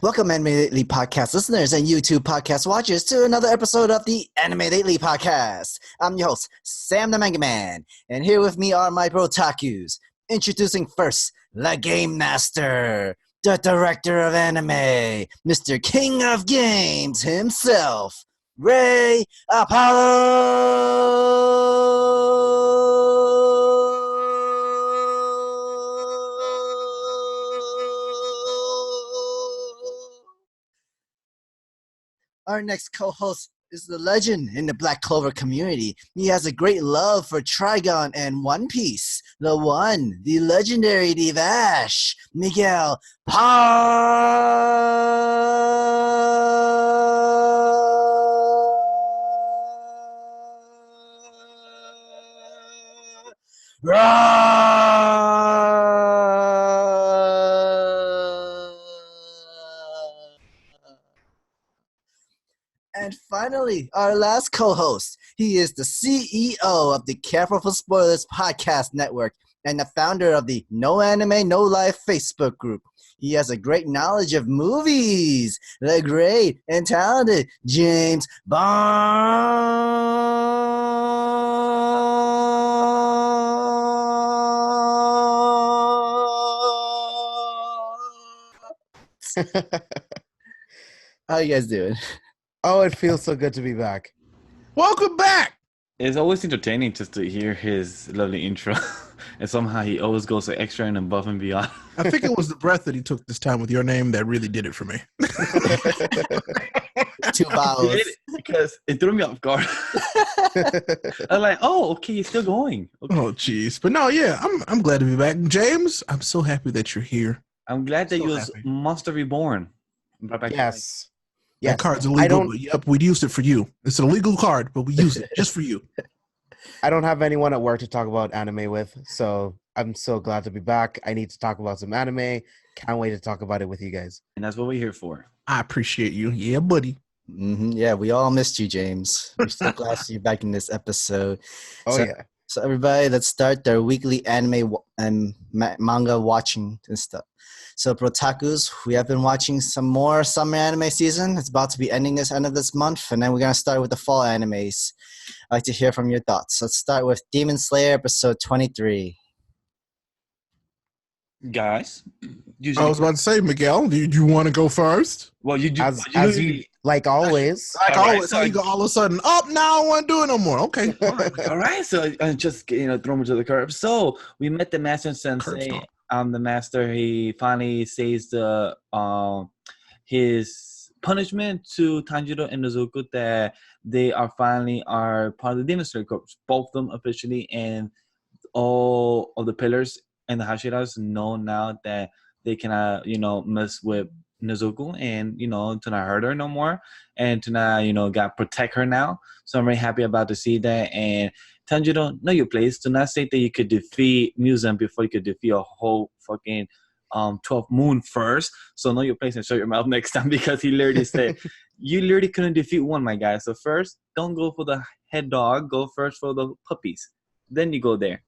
Welcome, Anime Lately podcast listeners and YouTube podcast watchers, to another episode of the Anime Lately podcast. I'm your host, Sam the Manga Man, and here with me are my Brotakus. Introducing first, the Game Master, the Director of Anime, Mr. King of Games himself, Rayapollo. Our next co-host is the legend in the Black Clover community. He has a great love for Trigon and One Piece. The one, the legendary Divash, Miguel And finally, our last co-host. He is the CEO of the Careful for Spoilers podcast network and the founder of the No Anime, No Life Facebook group. He has a great knowledge of movies. The great and talented James Bond. How you guys doing? Oh, it feels so good to be back. Welcome back! It's always entertaining just to hear his lovely intro. And somehow he always goes extra and above and beyond. I think it was the breath that he took this time with your name that really did it for me. 2 vowels. Because it threw me off guard. I'm like, oh, okay, he's still going. Okay. Oh, jeez. But no, yeah, I'm glad to be back. James, I'm so happy that you're here. I'm glad that So you was happy. Monster Reborn. Yes. That card's illegal, but yep, we used it for you. It's an illegal card, but we use it just for you. I don't have anyone at work to talk about anime with, so I'm so glad to be back. I need to talk about some anime. Can't wait to talk about it with you guys. And that's what we're here for. I appreciate you. Yeah, buddy. Yeah, we all missed you, James. We're so glad to see you back in this episode. Oh, yeah. So everybody, let's start their weekly anime and manga watching and stuff. So Brotakus, we have been watching some more summer anime season. It's about to be ending this end of this month, and then we're going to start with the fall animes. I'd like to hear from your thoughts. Let's start with Demon Slayer episode 23. Guys, I was about to say, Miguel, do you want to go first? well, you do. As you, like always. Like All right, always, so how you go all of a sudden, now I want to do it no more. Okay. All right, so just throw me to the curb. So we met the master sensei. stomp. The master, he finally says the his punishment to Tanjiro and Nezuko that they are finally part of the Demon Slayer Corps, both of them officially, and all of the pillars and the Hashiras know now that they cannot mess with Nezuko and to not hurt her no more and to not protect her now. So I'm very happy about to see that. And Tanjiro, know your place. Do not say that you could defeat Muzan before you could defeat a whole fucking 12th moon first. So know your place and shut your mouth next time, because he literally said you literally couldn't defeat one, my guy. So first, don't go for the head dog. Go first for the puppies. Then you go there.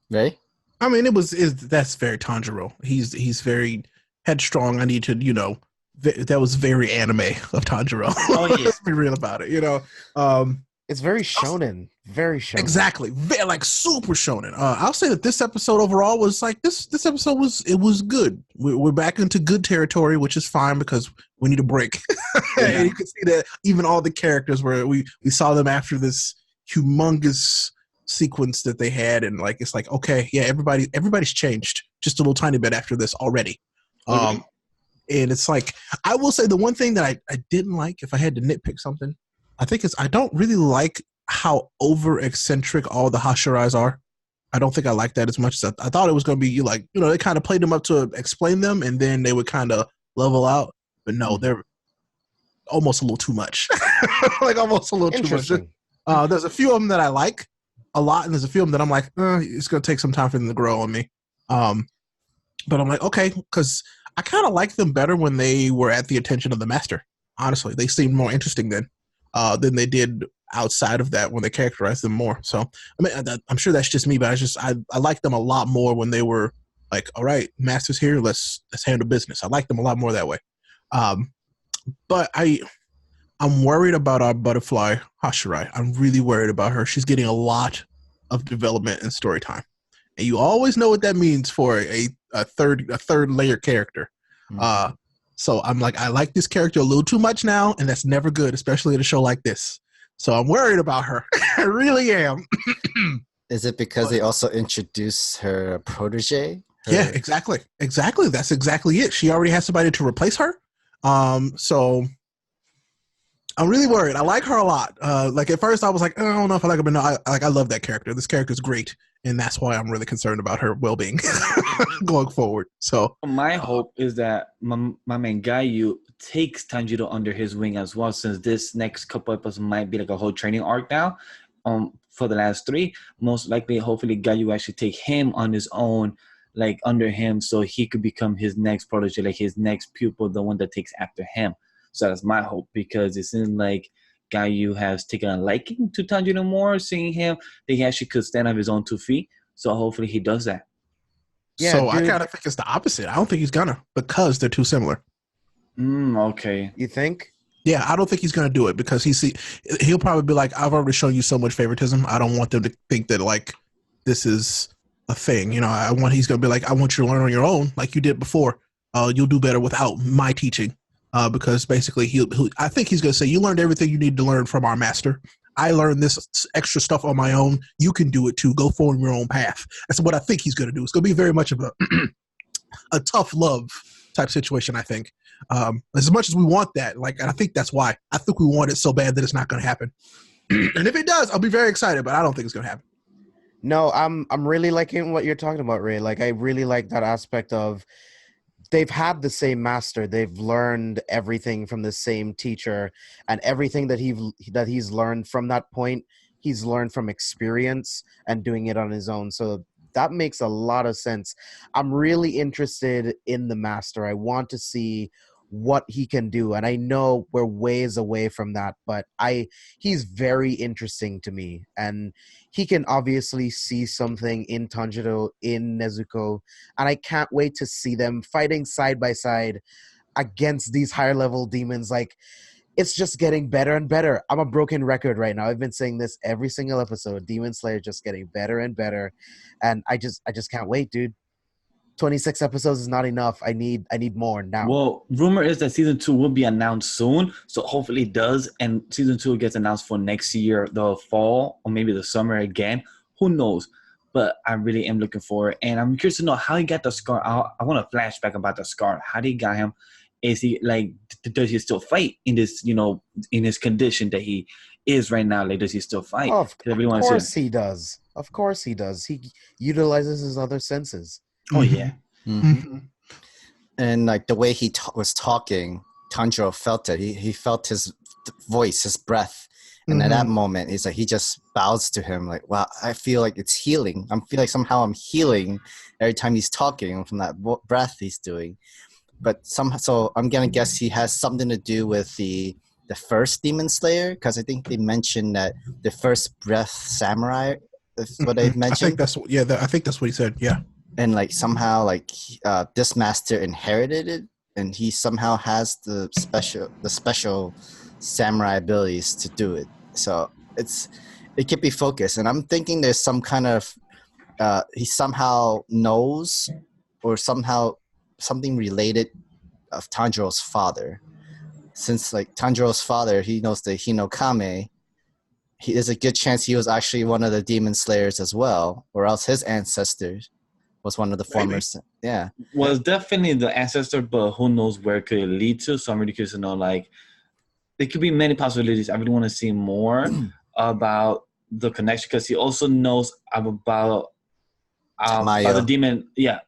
Right? I mean, that's very Tanjiro. He's very headstrong. I need to, that was very anime of Tanjiro. Oh, yeah. Let's be real about it, It's very shonen. Very shonen. Exactly. Like super shonen. I'll say that this episode overall was like this episode was good. We're back into good territory, which is fine because we need a break. Yeah. And you can see that even all the characters where we saw them after this humongous sequence that they had, and like it's like, okay, yeah, everybody's changed just a little tiny bit after this already. Okay. And it's like, I will say the one thing that I didn't like, if I had to nitpick something, I think I don't really like how over eccentric all the Hashiras are. I don't think I like that as much as I thought it was going to be. They kind of played them up to explain them, and then they would kind of level out. But no, they're almost a little too much. Like almost a little too much. There's a few of them that I like a lot, and there's a few of them that I'm like, it's going to take some time for them to grow on me. But I'm like, okay, because I kind of like them better when they were at the attention of the master. Honestly, they seemed more interesting then than they did outside of that when they characterized them more. So I mean, I'm sure that's just me, but I like them a lot more when they were Like, all right, Master's here. Let's handle business. I like them a lot more that way. But I'm worried about our butterfly Hashirai. I'm really worried about her. She's getting a lot of development and story time, and you always know what that means for a third layer character. Mhm. So I'm like, I like this character a little too much now, and that's never good, especially in a show like this. So I'm worried about her. I really am. Is it because they also introduced her protege? Yeah, exactly. That's exactly it. She already has somebody to replace her. So I'm really worried. I like her a lot. Like at first I was like, I don't know if I like her, but no, I love that character. This character is great, and that's why I'm really concerned about her well-being going forward. So My hope is that my man Gayu takes Tanjiro under his wing as well, since this next couple episodes might be like a whole training arc now. For the last 3, most likely, hopefully, Gayu actually take him on his own, like under him, so he could become his next protege, like his next pupil, the one that takes after him. So that's my hope, because it seems like Gayu has taken a liking to Tanjiro more, seeing him that he actually could stand on his own 2 feet. So hopefully he does that. Yeah, so I dude. kind of think it's the opposite. I don't think he's gonna, because they're too similar. Okay. You think? Yeah, I don't think he's gonna do it because he'll probably be like, I've already shown you so much favoritism. I don't want them to think that like this is a thing. You know, he's gonna be like, I want you to learn on your own, like you did before. You'll do better without my teaching. Because basically I think he's gonna say, you learned everything you need to learn from our master. I learned this extra stuff on my own. You can do it too. Go form your own path. That's what I think he's gonna do. It's gonna be very much of a tough love type situation, I think. As much as we want that, like, and I think that's why. I think we want it so bad that it's not going to happen. And if it does, I'll be very excited, but I don't think it's going to happen. No, I'm really liking what you're talking about, Ray. Like, I really like that aspect of they've had the same master. They've learned everything from the same teacher, and everything that he's learned from that point, he's learned from experience and doing it on his own. So that makes a lot of sense. I'm really interested in the master. I want to see what he can do, and I know we're ways away from that, but he's very interesting to me, and he can obviously see something in Tanjiro, in Nezuko, and I can't wait to see them fighting side by side against these higher level demons. Like, it's just getting better and better. I'm a broken record right now. I've been saying this every single episode. Demon Slayer just getting better and better, and I just can't wait, dude. 26 episodes is not enough. I need more now. Well, rumor is that season 2 will be announced soon, so hopefully it does, and season 2 gets announced for next year, the fall, or maybe the summer again. Who knows? But I really am looking forward, and I'm curious to know how he got the scar. I want a flashback about the scar. How did he got him? Is he like? Does he still fight in this? In his condition that he is right now? Like, does he still fight? Of course he does. Of course he does. He utilizes his other senses. Oh yeah. Mm-hmm. And like the way he was talking, Tanjiro felt it. He felt his voice, his breath, and at that moment, it's like he just bows to him. Like, wow, I feel like it's healing. I feel like somehow I'm healing every time he's talking from that breath he's doing. But so I'm gonna guess he has something to do with the first Demon Slayer, because I think they mentioned that the first breath samurai is what they mentioned. I think that's what he said. Yeah. And like somehow like this master inherited it, and he somehow has the special samurai abilities to do it. So it could be focused, and I'm thinking there's some kind of he somehow knows, or somehow something related of Tanjiro's father. Since like Tanjiro's father, he knows the Hinokame. There's a good chance he was actually one of the demon slayers as well, or else his ancestors was one of the former. Yeah. Well, it's definitely the ancestor, but who knows where it could lead to. So I'm really curious to know, like, there could be many possibilities. I really want to see more about the connection, because he also knows about the demon. Yeah,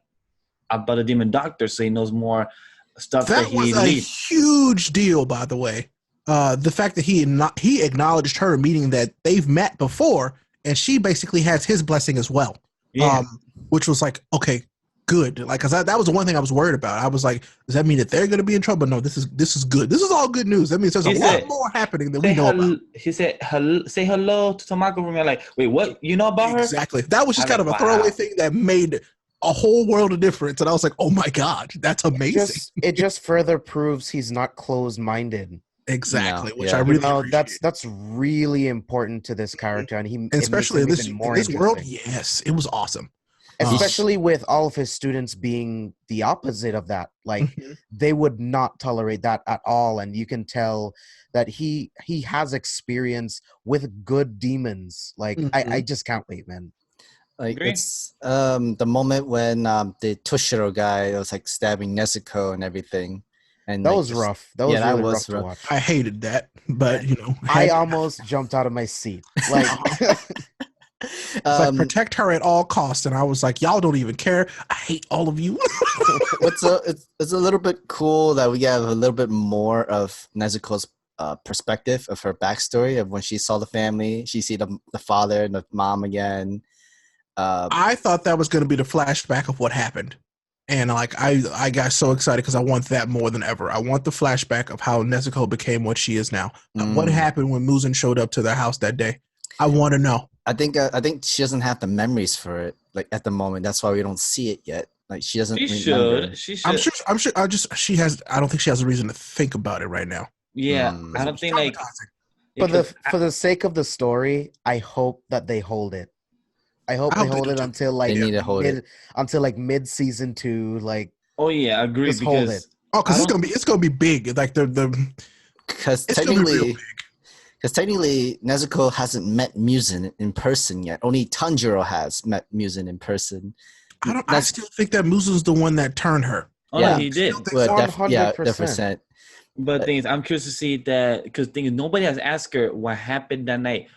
about the demon doctor, so he knows more stuff that he was a huge deal, by the way. The fact that he acknowledged her, meaning that they've met before, and she basically has his blessing as well. Yeah. Which was like, okay, good. Like, cause that was the one thing I was worried about. I was like, does that mean that they're going to be in trouble? No, this is good. This is all good news. That means there's a lot more happening than we know about. He said, say hello to Tamako for me. I'm like, wait, what? You know about her? Exactly. That was just kind of a throwaway thing that made a whole world of difference. And I was like, oh my God, that's amazing. It just further proves he's not closed-minded. Exactly, No, which yeah. I really appreciate. That's really important to this character, and And especially in this world, interesting. yes, it was awesome. Especially with all of his students being the opposite of that. Like they would not tolerate that at all. And you can tell that he has experience with good demons. Like I just can't wait, man. Like it's the moment when the Toshiro guy was like stabbing Nezuko and everything. And that was rough. That was really rough to watch. I hated that, but you know, I almost jumped out of my seat. Like it's like protect her at all costs, and I was like, y'all don't even care. I hate all of you. It's a little bit cool that we have a little bit more of Nezuko's perspective of her backstory of when she saw the family. She see the father and the mom again. I thought that was going to be the flashback of what happened. And like I got so excited because I want that more than ever. I want the flashback of how Nezuko became what she is now. What happened when Muzan showed up to their house that day? I want to know. I think she doesn't have the memories for it. Like at the moment, that's why we don't see it yet. Like she doesn't. She remember. should. I'm sure. She has. I don't think she has a reason to think about it right now. Yeah, I don't think like. For the sake of the story, I hope that they hold it. I hope they hold it until like mid season 2. Like, oh yeah, agree. Just hold it. Oh, because it's gonna be big. Like because technically Nezuko hasn't met Muzan in person yet. Only Tanjiro has met Muzan in person. I still think that Muzan's the one that turned her. Oh yeah, he did. 100%. But the thing is, I'm curious to see that because nobody has asked her what happened that night.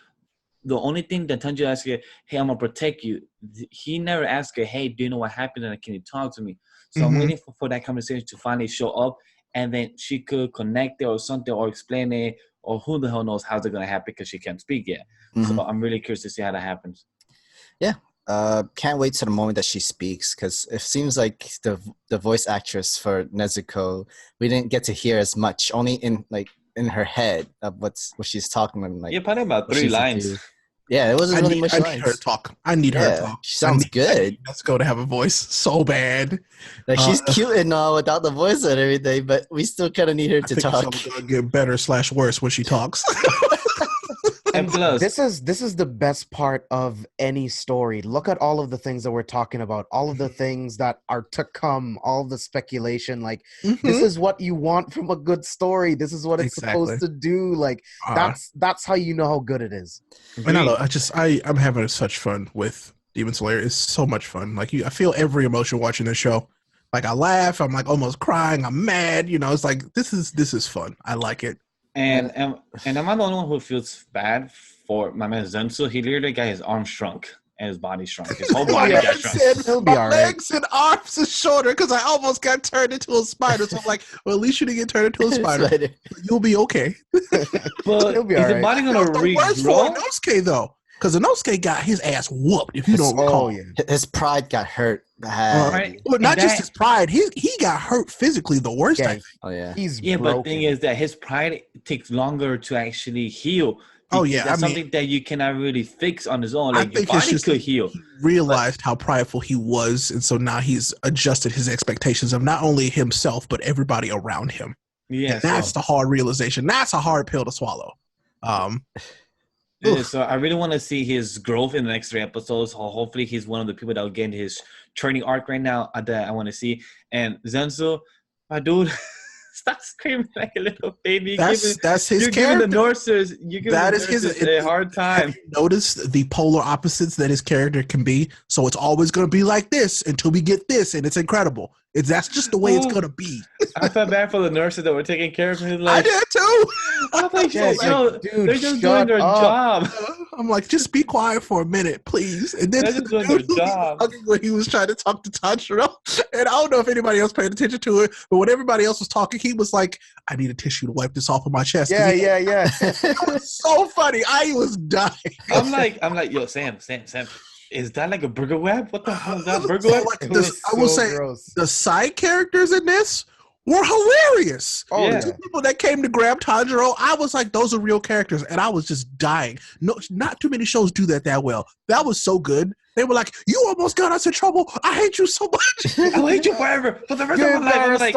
The only thing that Tanjiro asked her, hey, I'm gonna protect you. He never asked her, hey, do you know what happened and can you talk to me? So I'm waiting for that conversation to finally show up, and then she could connect it or something or explain it, or who the hell knows how's it gonna happen because she can't speak yet. So I'm really curious to see how that happens. Yeah. Can't wait to the moment that she speaks because it seems like the voice actress for Nezuko, we didn't get to hear as much, only in her head of what she's talking about. Like, probably about 3 lines. Yeah, it wasn't really much lines. I need her to talk. I need her to talk. She sounds good. Let's go to have a voice so bad. Like she's cute and all without the voice and everything, but we still kind of need her to talk. It's gonna get better / worse when she talks. And plus, this is the best part of any story. Look at all of the things that we're talking about, all of the things that are to come, all the speculation. Like this is what you want from a good story. This is what it's supposed to do. Like that's how you know how good it is. And I'm having such fun with Demon Slayer. It's so much fun. Like I feel every emotion watching this show. Like I laugh, I'm like almost crying, I'm mad. You know, it's like this is fun. I like it. And am I the only one who feels bad for my man Zensu? He literally got his arm shrunk and his body shrunk. His whole body got shrunk. He'll be all right. Legs and arms are shorter because I almost got turned into a spider. So I'm like, well, at least you didn't get turned into a spider. You'll be okay. But he'll be is all the right. body gonna regrow? Worse for Inosuke though, because Inosuke got his ass whooped. If you don't recall, his pride got hurt. Well, not just his pride. He got hurt physically. The worst. Yeah, oh yeah. He's broken. But the thing is that his pride takes longer to actually heal. That's something that you cannot really fix on his own. Like your body could heal. He realized how prideful he was, and so now he's adjusted his expectations of not only himself but everybody around him. Yeah, that's the hard realization. That's a hard pill to swallow. So I really want to see his growth in the next 3 episodes. Hopefully, he's one of the people that will get into his training arc right now that I want to see. And Zensu, my dude, stop screaming like a little baby. That's his character. You're giving the nurses a hard time. Have you noticed the polar opposites that his character can be? So it's always going to be like this until we get this, and it's incredible. That's just the way it's going to be. I felt bad for the nurses that were taking care of him. Like, I did too. I was like, dude, they're just doing their job. I'm like, just be quiet for a minute, please. And then they're just doing their job. When he was trying to talk to Tanjiro, and I don't know if anybody else paid attention to it, but when everybody else was talking, he was like, I need a tissue to wipe this off of my chest. Yeah. It was so funny. I was dying. I'm like, yo, Sam. Is that like a burger web? What the hell is that burger web? I will say gross. The side characters in this were hilarious. The 2 people that came to grab Tanjiro, I was like, those are real characters, and I was just dying. No, not too many shows do that well. That was so good. They were like, "You almost got us in trouble. I hate you so much. I'll hate you forever for the rest of my life."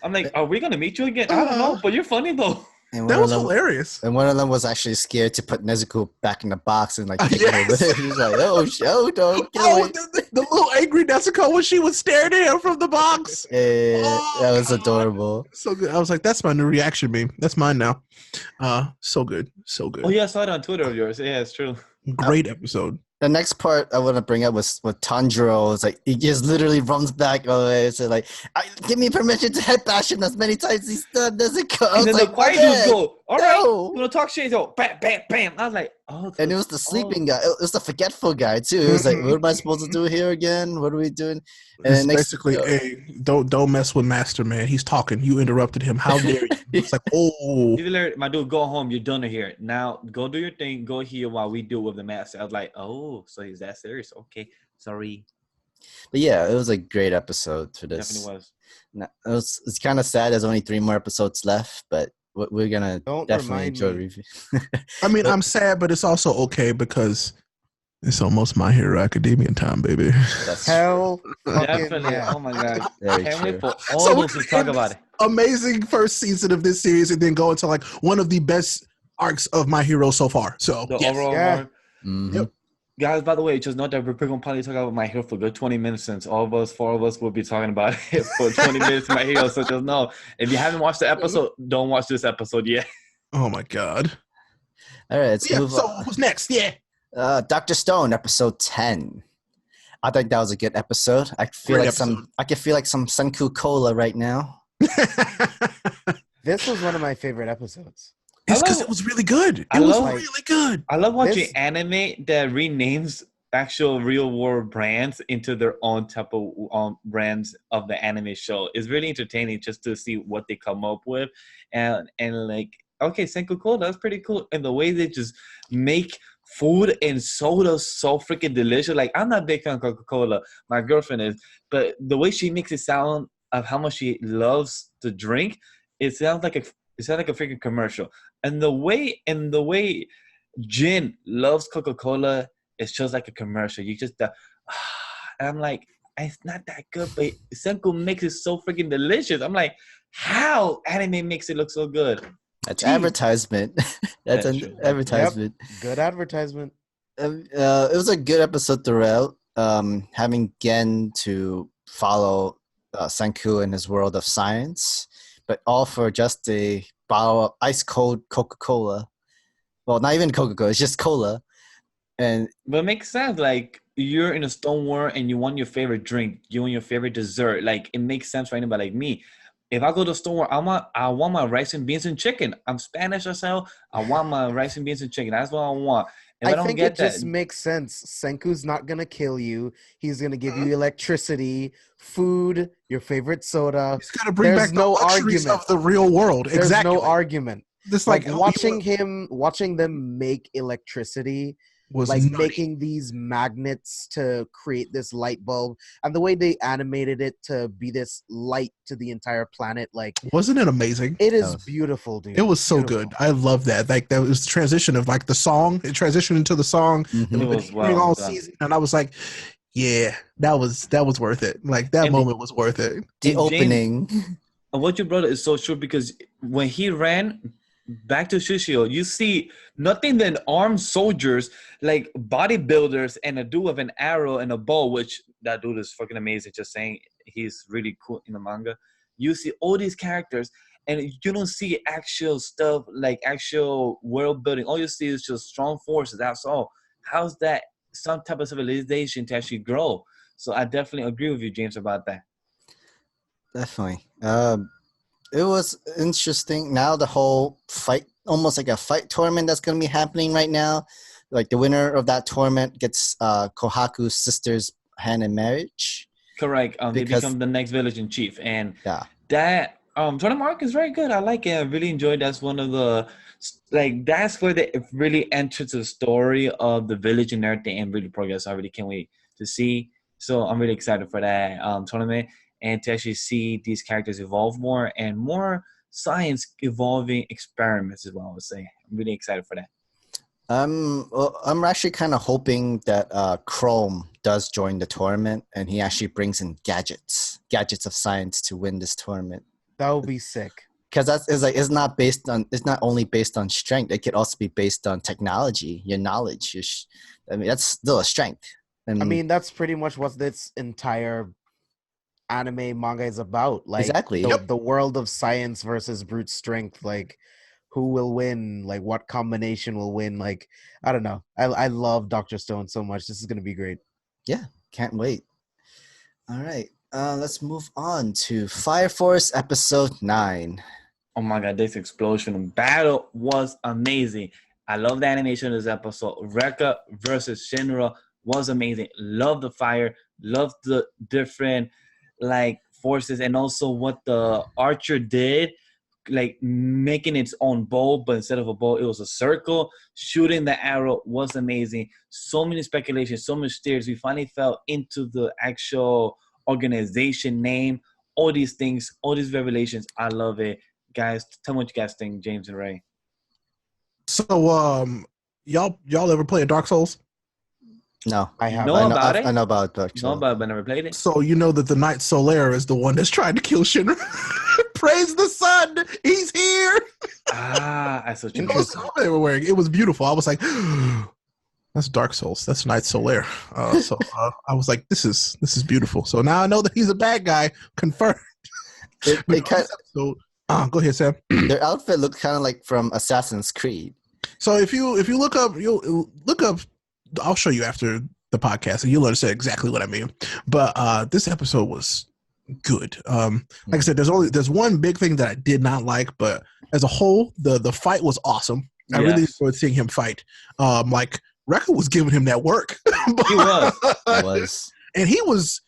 I'm like, are we gonna meet you again? I don't know, but you're funny though. And That was hilarious. And one of them was actually scared to put Nezuko back in the box and like take Yes. her with it. He's like, "Oh, don't get away." The little angry Nezuko when she was staring at him from the box. That was God. adorable. So good. I was like, "That's my new reaction meme. That's mine now." So good, so good. Oh yeah, I saw it on Twitter of yours. Yeah, it's true. Great episode. The next part I want to bring up was with Tanjiro. It's like he just literally runs back away. So like, give me permission to head bash him as many times as he's done. Nezuko. And then the quiet dudes go, "All right, no. you wanna talk shit?" Go, bam, bam, bam. I was like, oh. And it was the sleeping guy. It was the forgetful guy too. It was like, what am I supposed to do here again? What are we doing? And It's basically, hey, don't mess with Master, man. He's talking. You interrupted him. How dare you? It's like, oh. My dude, go home. You're done here. Now go do your thing. Go here while we do with the master. I was like, oh, so he's that serious? Okay, sorry. But yeah, it was a great episode for this. Definitely No, was. it's kind of sad. There's only 3 more episodes left, but we're gonna definitely enjoy review. I mean, I'm sad, but it's also okay because it's almost My Hero Academia time, baby. That's Hell, Definitely. yeah. Oh my god. very Can't true. wait for all of us to talk about it. Amazing first season of this series, and then go into like one of the best arcs of My Hero so far. So The yes. overall Yeah. arc. Mhm. Yep. Guys, by the way, just note that we're going to probably talk about My Hero for a good 20 minutes since all of us, 4 of us, will be talking about it for 20 minutes. My Hero, so just know, if you haven't watched the episode, don't watch this episode yet. Oh my god. All right, let's Yeah. move So on. who's next? Yeah. Dr. Stone, episode 10. I think that was a good episode. I feel Great like episode. I can feel like some Senku Cola right now. This was one of my favorite episodes. It's because it was really good. I It was love- really good. I love watching This- anime that renames actual real world brands into their own type of brands of the anime show. It's really entertaining just to see what they come up with. And like, okay, Senku Cola, that's pretty cool. And the way they just make food and soda so freaking delicious. Like, I'm not a big fan of Coca-Cola. My girlfriend is. But the way she makes it sound of how much she loves to drink, it sounds like a freaking commercial. And the way Jin loves Coca-Cola, it's just like a commercial. You just and I'm like, it's not that good, but Senku makes it so freaking delicious. I'm like, how anime makes it look so good? That's Gee. advertisement. That's That's an true. advertisement. Good advertisement. It was a good episode throughout. Having Gen to follow Senku in his world of science, but all for just a bottle of ice cold Coca-Cola. Well, not even Coca-Cola, it's just cola. And But it makes sense. Like, you're in a stone war and you want your favorite drink, you want your favorite dessert. Like, it makes sense for anybody like me. If I go to the store, I want my rice and beans and chicken. I'm Spanish myself. I want my rice and beans and chicken. That's what I want. If I don't think get it that, just makes sense. Senku's not gonna kill you. He's gonna give you electricity, food, your favorite soda. He's got to bring There's back no the luxuries argument. of the real world. There's Exactly. no argument. Just Like like watching them make electricity, was like nutty. making these magnets to create this light bulb, and the way they animated it to be this light to the entire planet, like Wasn't it amazing? it is was- beautiful, dude. It was so Beautiful. good. I love that. Like that was the transition of like the song. It transitioned into the song. Mhm. That we've It been was hearing well all done. season, and I was like, yeah, that was worth it. Like that And the- moment was worth it. the And James- opening. And what you brought up is so true, because when he ran back to Shishio, you see nothing than armed soldiers, like bodybuilders, and a dude with an arrow and a bow, which that dude is fucking amazing. Just saying, he's really cool in the manga. You see all these characters, and you don't see actual stuff, like actual world building. All you see is just strong forces. That's all. How's that some type of civilization to actually grow? So I definitely agree with you, James, about that. Definitely. It was interesting. Now the whole fight, almost like a fight tournament that's going to be happening right now. Like the winner of that tournament gets Kohaku's sister's hand in marriage. Correct. They Because- become the next village in chief, and Yeah. that tournament arc is very good. I like it. I really enjoyed. That's one of the that's where they really entered the story of the village and everything, and really progress. I really can't wait to see. So I'm really excited for that tournament, and to actually see these characters evolve more and more science evolving experiments as well. I would say I'm really excited for that. I'm actually kind of hoping that Chrome does join the tournament, and he actually brings in gadgets of science to win this tournament. That would be sick. Because it's not only based on strength. It could also be based on technology, your knowledge. That's still a strength. And I mean, that's pretty much what this entire anime manga is about. Like exactly. the world of science versus brute strength. Like, who will win? Like, what combination will win? Like, I don't know. I love Dr. Stone so much. This is gonna be great. Yeah, can't wait. All right, let's move on to Fire Force episode 9. Oh my god, this explosion battle was amazing. I love the animation of this episode. Rekka versus Shinra was amazing. Love the fire. Love the different like forces, and also what the archer did, like making its own bow, but instead of a bow, it was a circle. Shooting the arrow was amazing. So many speculations, so much theories. We finally fell into the actual organization name. All these things, all these revelations. I love it. Guys, tell me what you guys think, James and Ray. So, y'all ever play Dark Souls? No, I have. No. About it? I know about Dark Souls. No, but I've never played it. So you know that the Knight Solaire is the one that's trying to kill Shinra. Praise the sun, he's here. I saw you. They were wearing. It was beautiful. I was like, that's Dark Souls. That's Knight Solaire. I was like, this is beautiful. So now I know that he's a bad guy. Confirmed. Go ahead, Sam. Their outfit looked kind of like from Assassin's Creed. So if you look up, you'll look up. I'll show you after the podcast, and you'll understand exactly what I mean. But this episode was good. Like I said, there's one big thing that I did not like, but as a whole, the fight was awesome. I really enjoyed seeing him fight. Like Rekka was giving him that work. He was. It was. And he was.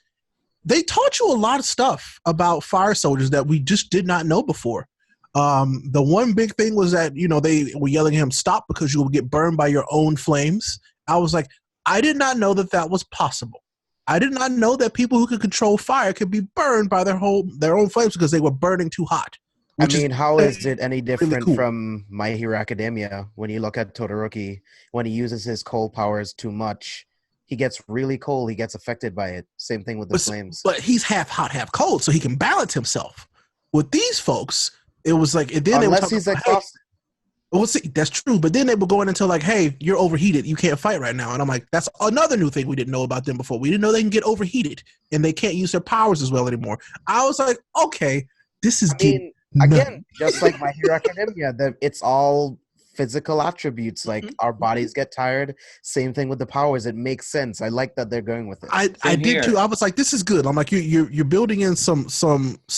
They taught you a lot of stuff about fire soldiers that we just did not know before. The one big thing was that, they were yelling at him, stop, because you will get burned by your own flames. I was like, I did not know that was possible. I did not know that people who could control fire could be burned by their own flames because they were burning too hot. I mean, how is it any different really cool from My Hero Academia when you look at Todoroki? When he uses his cold powers too much, he gets really cold. He gets affected by it. Same thing with the flames. But he's half hot, half cold, so he can balance himself. With these folks, it was like, and then unless he's exhausted. Well, see, that's true. But then they were going into like, hey, you're overheated. You can't fight right now. And I'm like, that's another new thing we didn't know about them before. We didn't know they can get overheated and they can't use their powers as well anymore. I was like, okay, this is again, just like My Hero Academia, that it's all physical attributes. Like our bodies get tired. Same thing with the powers. It makes sense. I like that they're going with it. I did too. I was like, this is good. I'm like, you're building in some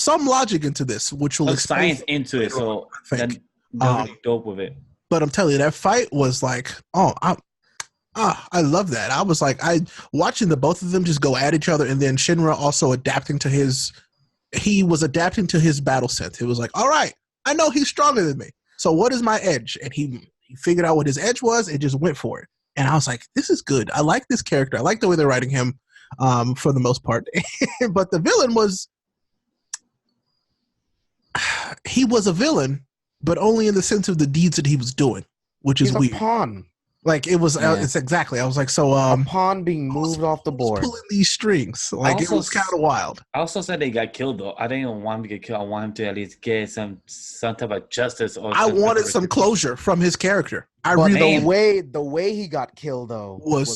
logic into this, which will explain science into it. So that really dope with it. But I'm telling you, that fight was like, I love that. I was like, watching the both of them just go at each other, and then Shinra also adapting to his battle sense. It was like, all right, I know he's stronger than me. So what is my edge? And he figured out what his edge was and just went for it. And I was like, this is good. I like this character. I like the way they're writing him for the most part. But the villain he was a villain, but only in the sense of the deeds that he was doing, which is weird. He's a pawn. Like it was, it's exactly. I was like, so a pawn being moved off the board, pulling these strings. Like it was kind of wild. I also said they got killed though. I didn't even want him to get killed. I want him to at least get some type of justice. Or I wanted some closure from his character. The way he got killed though it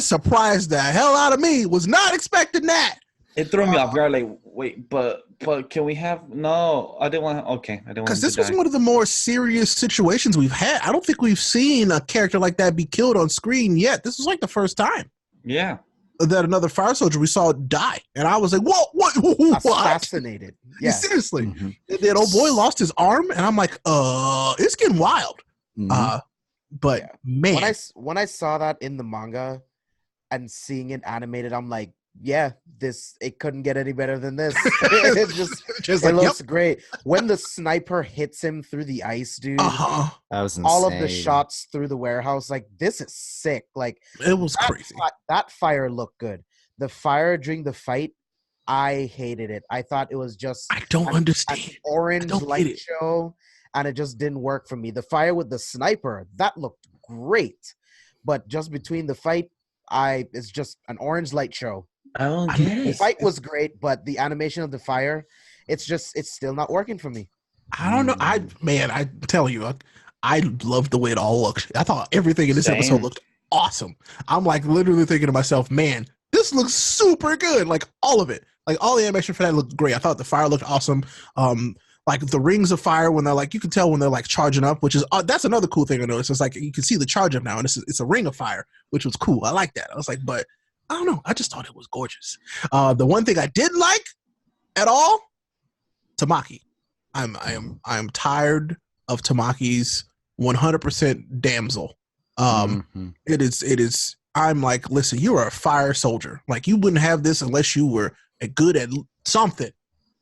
surprised the hell out of me. Was not expecting that. It threw me off guard. Like, wait, but can we have? No, I didn't want. Okay, I didn't want. Because this was one of the more serious situations we've had. I don't think we've seen a character like that be killed on screen yet. This was like the first time. Yeah. That another fire soldier we saw die, and I was like, "Whoa, what?" Fascinated. Yeah, seriously. Mm-hmm. And then old boy lost his arm, and I'm like, it's getting wild." Mm-hmm. But man, when I saw that in the manga and seeing it animated, I'm like, yeah, it couldn't get any better than this. It looks great. When the sniper hits him through the ice, dude, that was insane. All of the shots through the warehouse, like this is sick. Like it was crazy. That fire looked good. The fire during the fight, I hated it. I thought it was just I don't understand an orange light show, and it just didn't work for me. The fire with the sniper, that looked great, but just between the fight, it's just an orange light show. I don't get The it. fight was great, but the animation of the fire, it's still not working for me. I don't know. I tell you, I loved the way it all looked. I thought everything in this episode looked awesome. I'm like literally thinking to myself, man, this looks super good. Like all of it. Like all the animation for that looked great. I thought the fire looked awesome. Like the rings of fire when they're like, you can tell when they're like charging up, which is that's another cool thing I noticed. It's like you can see the charge up now, and it's a ring of fire, which was cool. I like that. I was like, but I don't know. I just thought it was gorgeous. The one thing I didn't like at all, Tamaki. I'm tired of Tamaki's 100% damsel. It is. I'm like, listen, you are a fire soldier. Like you wouldn't have this unless you were good at something.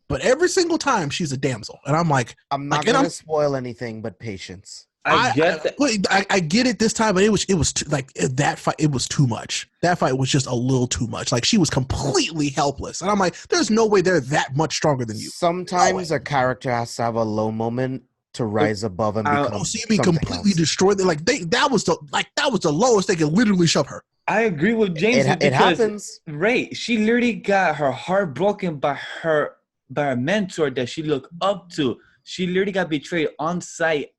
But every single time she's a damsel, and I'm like, I'm not gonna spoil anything, but patience. I get that. I get it this time, but it was like that fight. It was too much. That fight was just a little too much. Like she was completely helpless, and I'm like, there's no way they're that much stronger than you. Sometimes a character has to have a low moment to rise above and become. See me completely destroyed. Like that was the lowest they could literally shove her. I agree with James. It happens. Right, she literally got her heart broken by a mentor that she looked up to. She literally got betrayed on site.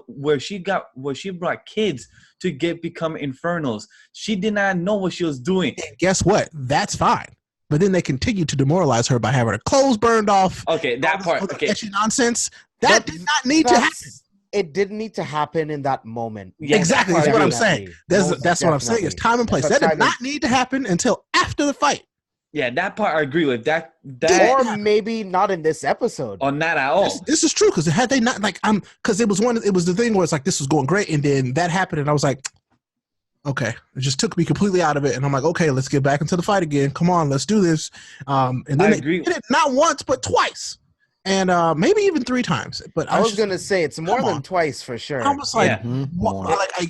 Where she brought kids to become infernals. She did not know what she was doing. And guess what? That's fine. But then they continued to demoralize her by having her clothes burned off. Okay, that part. Okay, etchy nonsense. That did not need to happen. It didn't need to happen in that moment. Yeah, exactly. That's what I'm saying. That's what I'm saying. It's time and place. That did not need to happen until after the fight. Yeah, that part I agree with. That or maybe not in this episode. Or not at all. This is true, because had they not because it was the thing where it's like this was going great, and then that happened, and I was like, okay, it just took me completely out of it, and I'm like, okay, let's get back into the fight again. Come on, let's do this. And then they did it not once but twice, and maybe even 3 times. But I was gonna say it's more than twice for sure. I was like,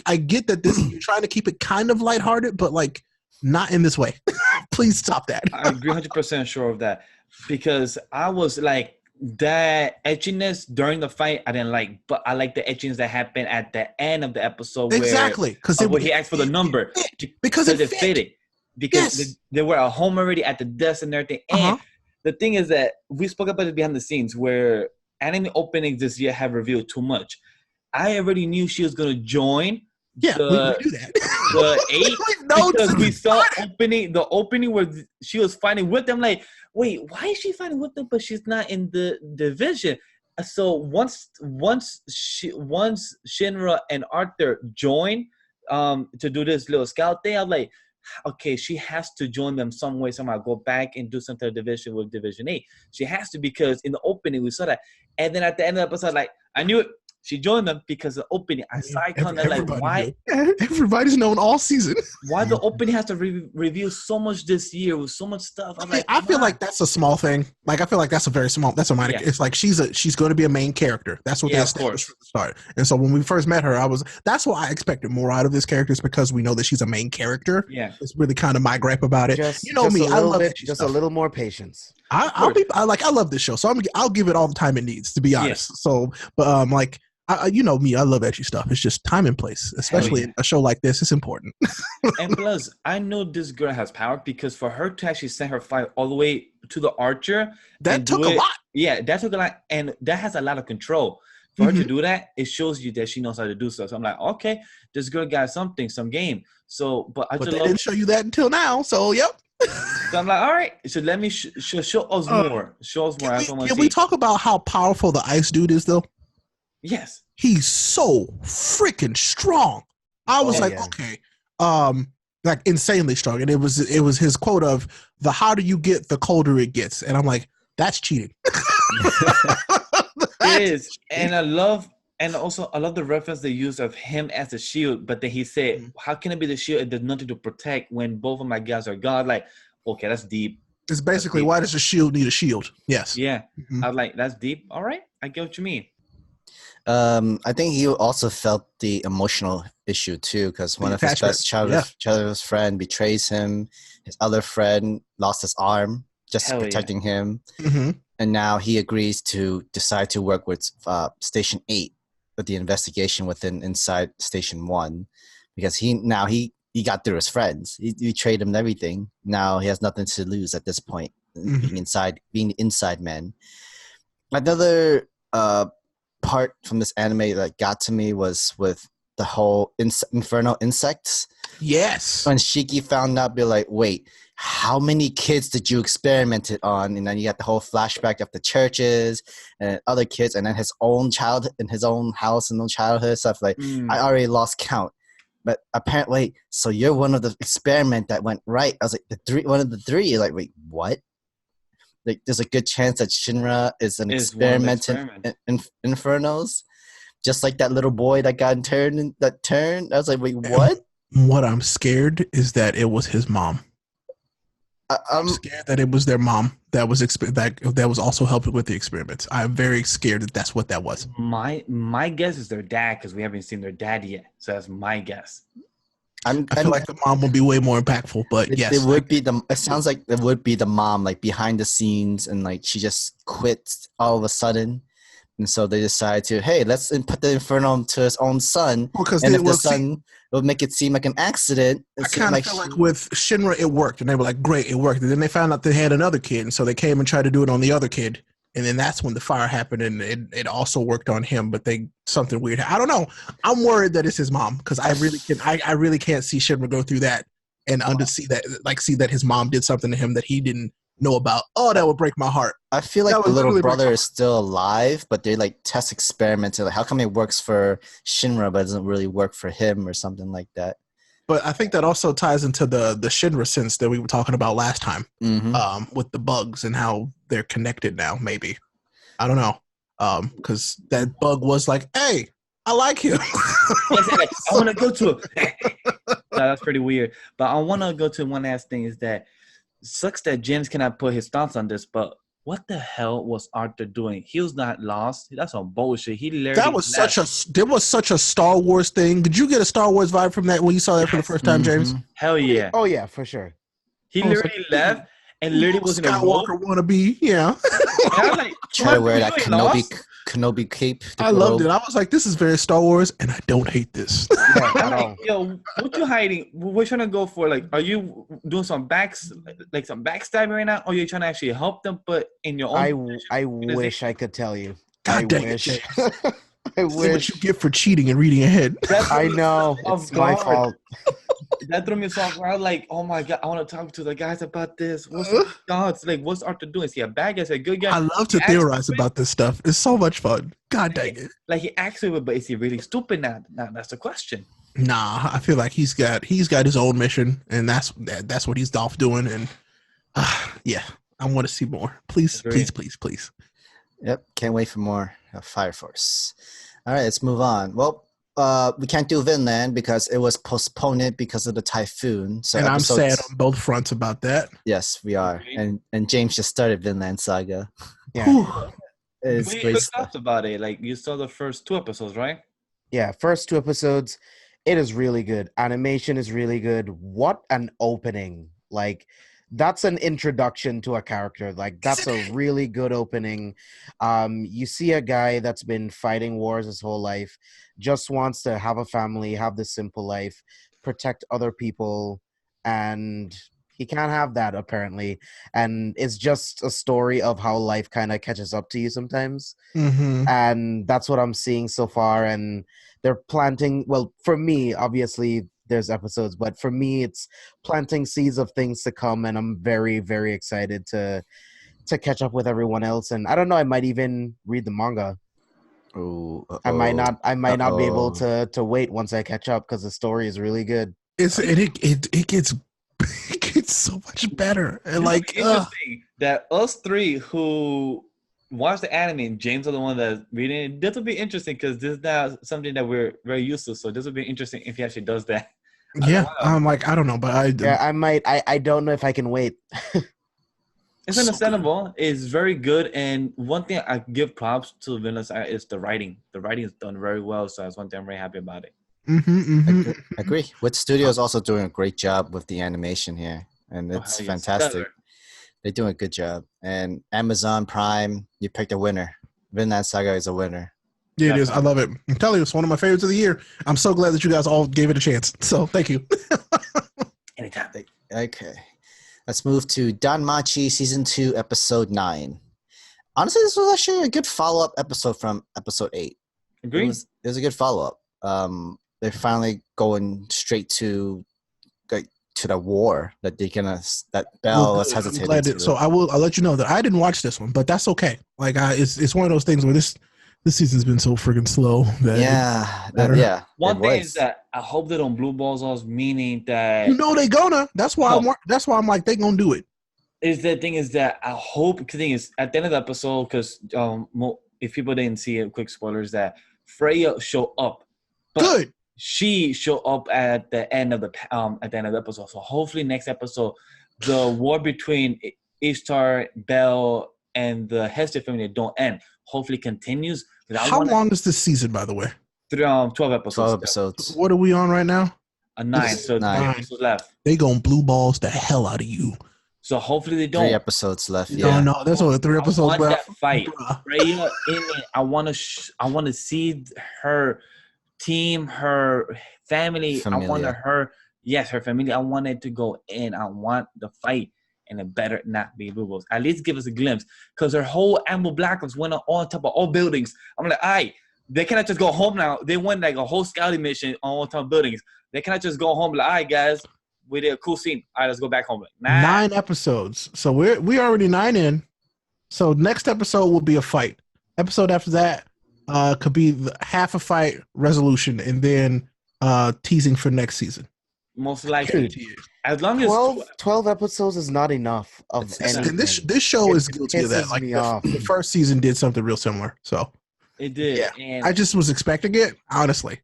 I get that you're trying to keep it kind of lighthearted, but like not in this way. Please stop that. I agree 100% sure of that, because I was like, that etchiness during the fight I didn't like, but I like the etchiness that happened at the end of the episode. Exactly, because where he asked for the number because it fitted. Because they were at home already at the desk and everything. And the thing is that we spoke about it behind the scenes, where anime openings this year have revealed too much. I already knew she was going to join. Yeah, we knew that. The 8, because we saw the opening where she was fighting with them. Like, wait, why is she fighting with them, but she's not in the division? So once Shinra and Arthur join to do this little scout thing, I'm like, okay, she has to join them some way, somehow. Go back and do something to division with Division 8. She has to, because in the opening we saw that, and then at the end of the episode, like, I knew it. She joined them because of the opening. I saw it coming. Like, why? Everybody's known all season. Why the opening has to reveal so much this year with so much stuff? I feel like that's a small thing. Like, I feel like that's a very small. That's a minor. Yeah. It's like she's going to be a main character. That's what they established from the start. And so when we first met her, that's why I expected more out of this character, is because we know that she's a main character. Yeah, it's really kind of my gripe about it. Just me. I love it. Just a little more patience. I love this show, so I'll give it all the time it needs, to be honest. Yeah. So, but like. You know me, I love etchy stuff. It's just time and place, especially in a show like this. It's important. And plus, I know this girl has power, because for her to actually send her fight all the way to the archer, that took a lot. Yeah, that took a lot, and that has a lot of control. For her to do that, it shows you that she knows how to do stuff. So I'm like, okay, this girl got some game. So, but they didn't show you that until now. So, yep. So I'm like, all right. So let me show us more. Show us more. Can we talk about how powerful the ice dude is, though? Yes. He's so freaking strong. I was okay. Like insanely strong. And it was his quote of, the harder you get, the colder it gets. And I'm like, that's cheating. It is. And I love the reference they use of him as a shield, but then he said, how can it be the shield if there's nothing to protect when both of my guys are gone? Like, okay, that's deep. It's basically, why does a shield need a shield? Yes. Yeah. I was like, that's deep. All right. I get what you mean. I think he also felt the emotional issue too, because one of his best childhood friend betrays him. His other friend lost his arm just protecting him. and now he agrees to decide to work with Station 8 with the investigation inside Station 1 because he got through his friends. He betrayed him and everything. Now he has nothing to lose at this point, being the inside man. Another part from this anime that got to me was with the whole infernal insects. Yes. When Shiki found out, be like, wait, how many kids did you experiment it on? And then you got the whole flashback of the churches and other kids, and then his own child in his own house and own childhood stuff. Like, I already lost count. But apparently, so you're one of the experiment that went right. I was like, one of the three. You're like, wait, what? Like, there's a good chance that Shinra is an experiment in Infernos. Just like that little boy that got turned. I was like, wait, what? What I'm scared is that it was his mom. I'm scared that it was their mom that was also helping with the experiments. I'm very scared that that's what that was. My guess is their dad because we haven't seen their dad yet. So that's my guess. I feel like the mom would be way more impactful, but yes, it would be it sounds like it would be the mom, like behind the scenes, and like she just quit all of a sudden. And so they decide to, hey, let's put the Inferno to his own son. Because and if the son will make it seem like an accident. I kind of feel like with Shinra, it worked. And they were like, great, it worked. And then they found out they had another kid. And so they came and tried to do it on the other kid. And then that's when the fire happened. And it also worked on him. But something weird. I don't know. I'm worried that it's his mom. Because I really can't see Shinra go through that and see that his mom did something to him that he didn't know about. Oh, that would break my heart. I feel like the little brother is still alive, but they like test experiments. Like, how come it works for Shinra but it doesn't really work for him or something like that? But I think that also ties into the Shinra sense that we were talking about last time, with the bugs and how they're connected now. Maybe, I don't know, because that bug was like, "Hey, I like him. I want to go to him." No, that's pretty weird. But I want to go to one last thing is that. Sucks that James cannot put his thoughts on this, but what the hell was Arthur doing? He was not lost. That's some bullshit. He literally there was such a Star Wars thing. Did you get a Star Wars vibe from that when you saw that for the first time, James? Hell yeah. Oh yeah, for sure. He literally left and literally was in a Skywalker wannabe. Yeah. I was like, try to wear that Kenobi cape. I loved it. I was like, this is very Star Wars, and I don't hate this. Yo, what you hiding? We're trying to go for like, are you doing some backstabbing right now, or are you trying to actually help them? But in your own, I wish I could tell you. God dang it, I wish. What you get for cheating and reading ahead. I know. It's my fault. That threw me off. I was like, oh my god, I want to talk to the guys about this. What's Arthur doing? Is he a bad guy? Is he a good guy? I love to theorize about this stuff. It's so much fun. God dang it. Like he acts with it, but is he really stupid now? That's the question. Nah, I feel like he's got his own mission, and that's what he's off doing. And yeah, I want to see more. Please. Yep, can't wait for more Fire Force. All right, let's move on. Well, we can't do Vinland because it was postponed because of the typhoon. So and I'm sad on both fronts about that. Yes, we are. And James just started Vinland Saga. Yeah. It's great stuff about it. Like you saw the first 2 episodes, right? Yeah, first 2 episodes. It is really good. Animation is really good. What an opening. Like that's an introduction to a character. Like that's a really good opening. You see a guy that's been fighting wars his whole life, just wants to have a family, have this simple life, protect other people, and he can't have that apparently. And it's just a story of how life kind of catches up to you sometimes. And that's what I'm seeing so far. And they're planting, well, for me, obviously there's episodes, but for me it's planting seeds of things to come, and I'm very, very excited to catch up with everyone else. And I don't know, I might even read the manga. I might not be able to wait once I catch up because the story is really good. It gets so much better. And like interesting that us three who watch the anime and James are the one that's reading it. This will be interesting because this is now something that we're very used to. So this will be interesting if he actually does that. Yeah, I'm like, I don't know, but I might. I don't know if I can wait. It's understandable. It's very good. And one thing I give props to Vinland Saga is the writing. The writing is done very well. So that's one thing I'm very happy about it. I agree. Wit Studio is also doing a great job with the animation here. And it's fantastic. They're doing a good job. And Amazon Prime, you picked a winner. Vinland Saga is a winner. Yeah, it is. I love it. I'm telling you, it's one of my favorites of the year. I'm so glad that you guys all gave it a chance. So thank you. Anytime. Okay. Let's move to DanMachi Season 2, Episode 9. Honestly, this was actually a good follow-up episode from Episode 8. Agree. It was a good follow-up. They're finally going straight to the war that Belle was hesitating to. So I'll let you know that I didn't watch this one, but that's okay. Like it's one of those things where this season's been so freaking slow. That One thing is that I hope they don't blue balls us, meaning that they gonna. That's why I'm like they gonna do it. Is the thing is that I hope the thing is at the end of the episode because if people didn't see it, quick spoilers that Freya show up. But good. She show up at the end of the episode. So hopefully next episode, the war between Ishtar, Belle, and the Hester family don't end. Hopefully continues. How long is this season, by the way? 12 episodes. 12 episodes. What are we on right now? 9. So 9 episodes left. They gonna blue balls the hell out of you. So hopefully they don't. 3 episodes left. Yeah. No, that's only 3 episodes left. That fight. Freya in it. I want to see her team, her family. Familia. I want her family. I want it to go in. I want the fight, and it better not be blue balls. At least give us a glimpse, because her whole Amber Blacklist went on top of all buildings. I'm like, they cannot just go home now. They went like a whole scouting mission on top of buildings. They cannot just go home like, all right, guys, we did a cool scene. All right, let's go back home. Like, 9 episodes. So we already 9 in. So next episode will be a fight. Episode after that could be half a fight resolution, and then teasing for next season. Most likely. As long as 12 episodes is not enough of anything. And this show is guilty of that. Like the first season did something real similar. So it did. Yeah. And I just was expecting it, honestly.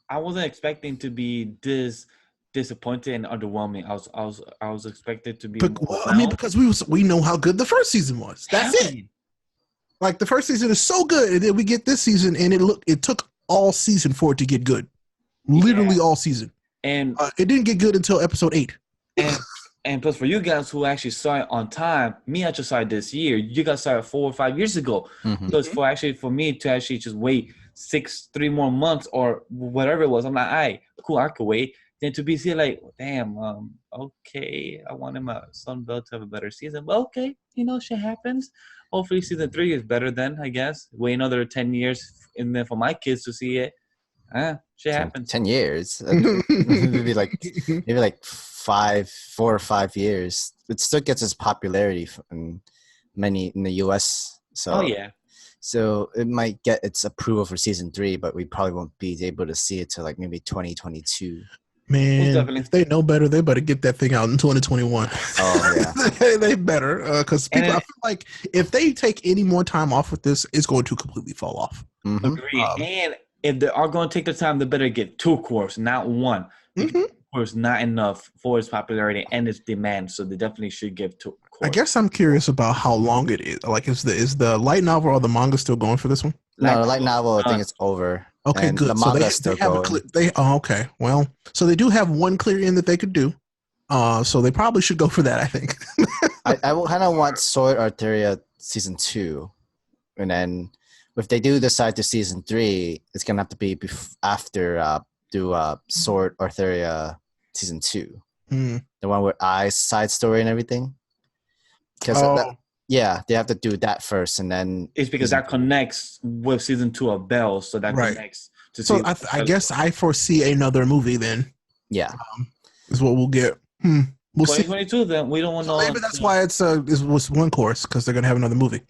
I wasn't expecting to be this disappointed and underwhelming. I was expected to be. Because we know how good the first season was. That's it. Like the first season is so good, and then we get this season, and it took all season for it to get good. Literally all season. And it didn't get good until episode 8. And plus, for you guys who actually saw it on time, me I just saw it this year. You guys saw it 4 or 5 years ago. Because for me to actually just wait 3 more months or whatever it was, I'm like, all right, cool, I could wait. Then to be here like, damn, okay, I wanted my Sunbelt to have a better season. But okay, shit happens. Hopefully season 3 is better then, I guess. Wait another 10 years in there for my kids to see it. Shit happens. 10 years. maybe like 4 or 5 years. It still gets its popularity in the US. So so it might get its approval for season 3, but we probably won't be able to see it till like maybe 2022. Man, if they know better, they better get that thing out in 2021. Oh yeah, they better, because I feel like if they take any more time off with this, it's going to completely fall off. Agreed. And if they are going to take the time, they better get 2 cores, not 1. Course, not enough for its popularity and its demand, so they definitely should give 2 cores. I guess I'm curious about how long it is. Like, is the light novel or the manga still going for this one? No, the light novel, I think it's over. Okay, good. The manga is still going. Okay. Well, so they do have one clear end that they could do. So they probably should go for that, I think. I kind of want Sword Arteria season 2, and then if they do decide to season 3, it's gonna have to be after Sword Arteria season 2, the one with Ai's side story and everything. Because they have to do that first, and then it's because that connects with season 2 of Belle, so that connects to. So I guess I foresee another movie then. Yeah, is what we'll get. We'll 2022. See. Then we don't want to. Maybe that's why it was one course, because they're gonna have another movie.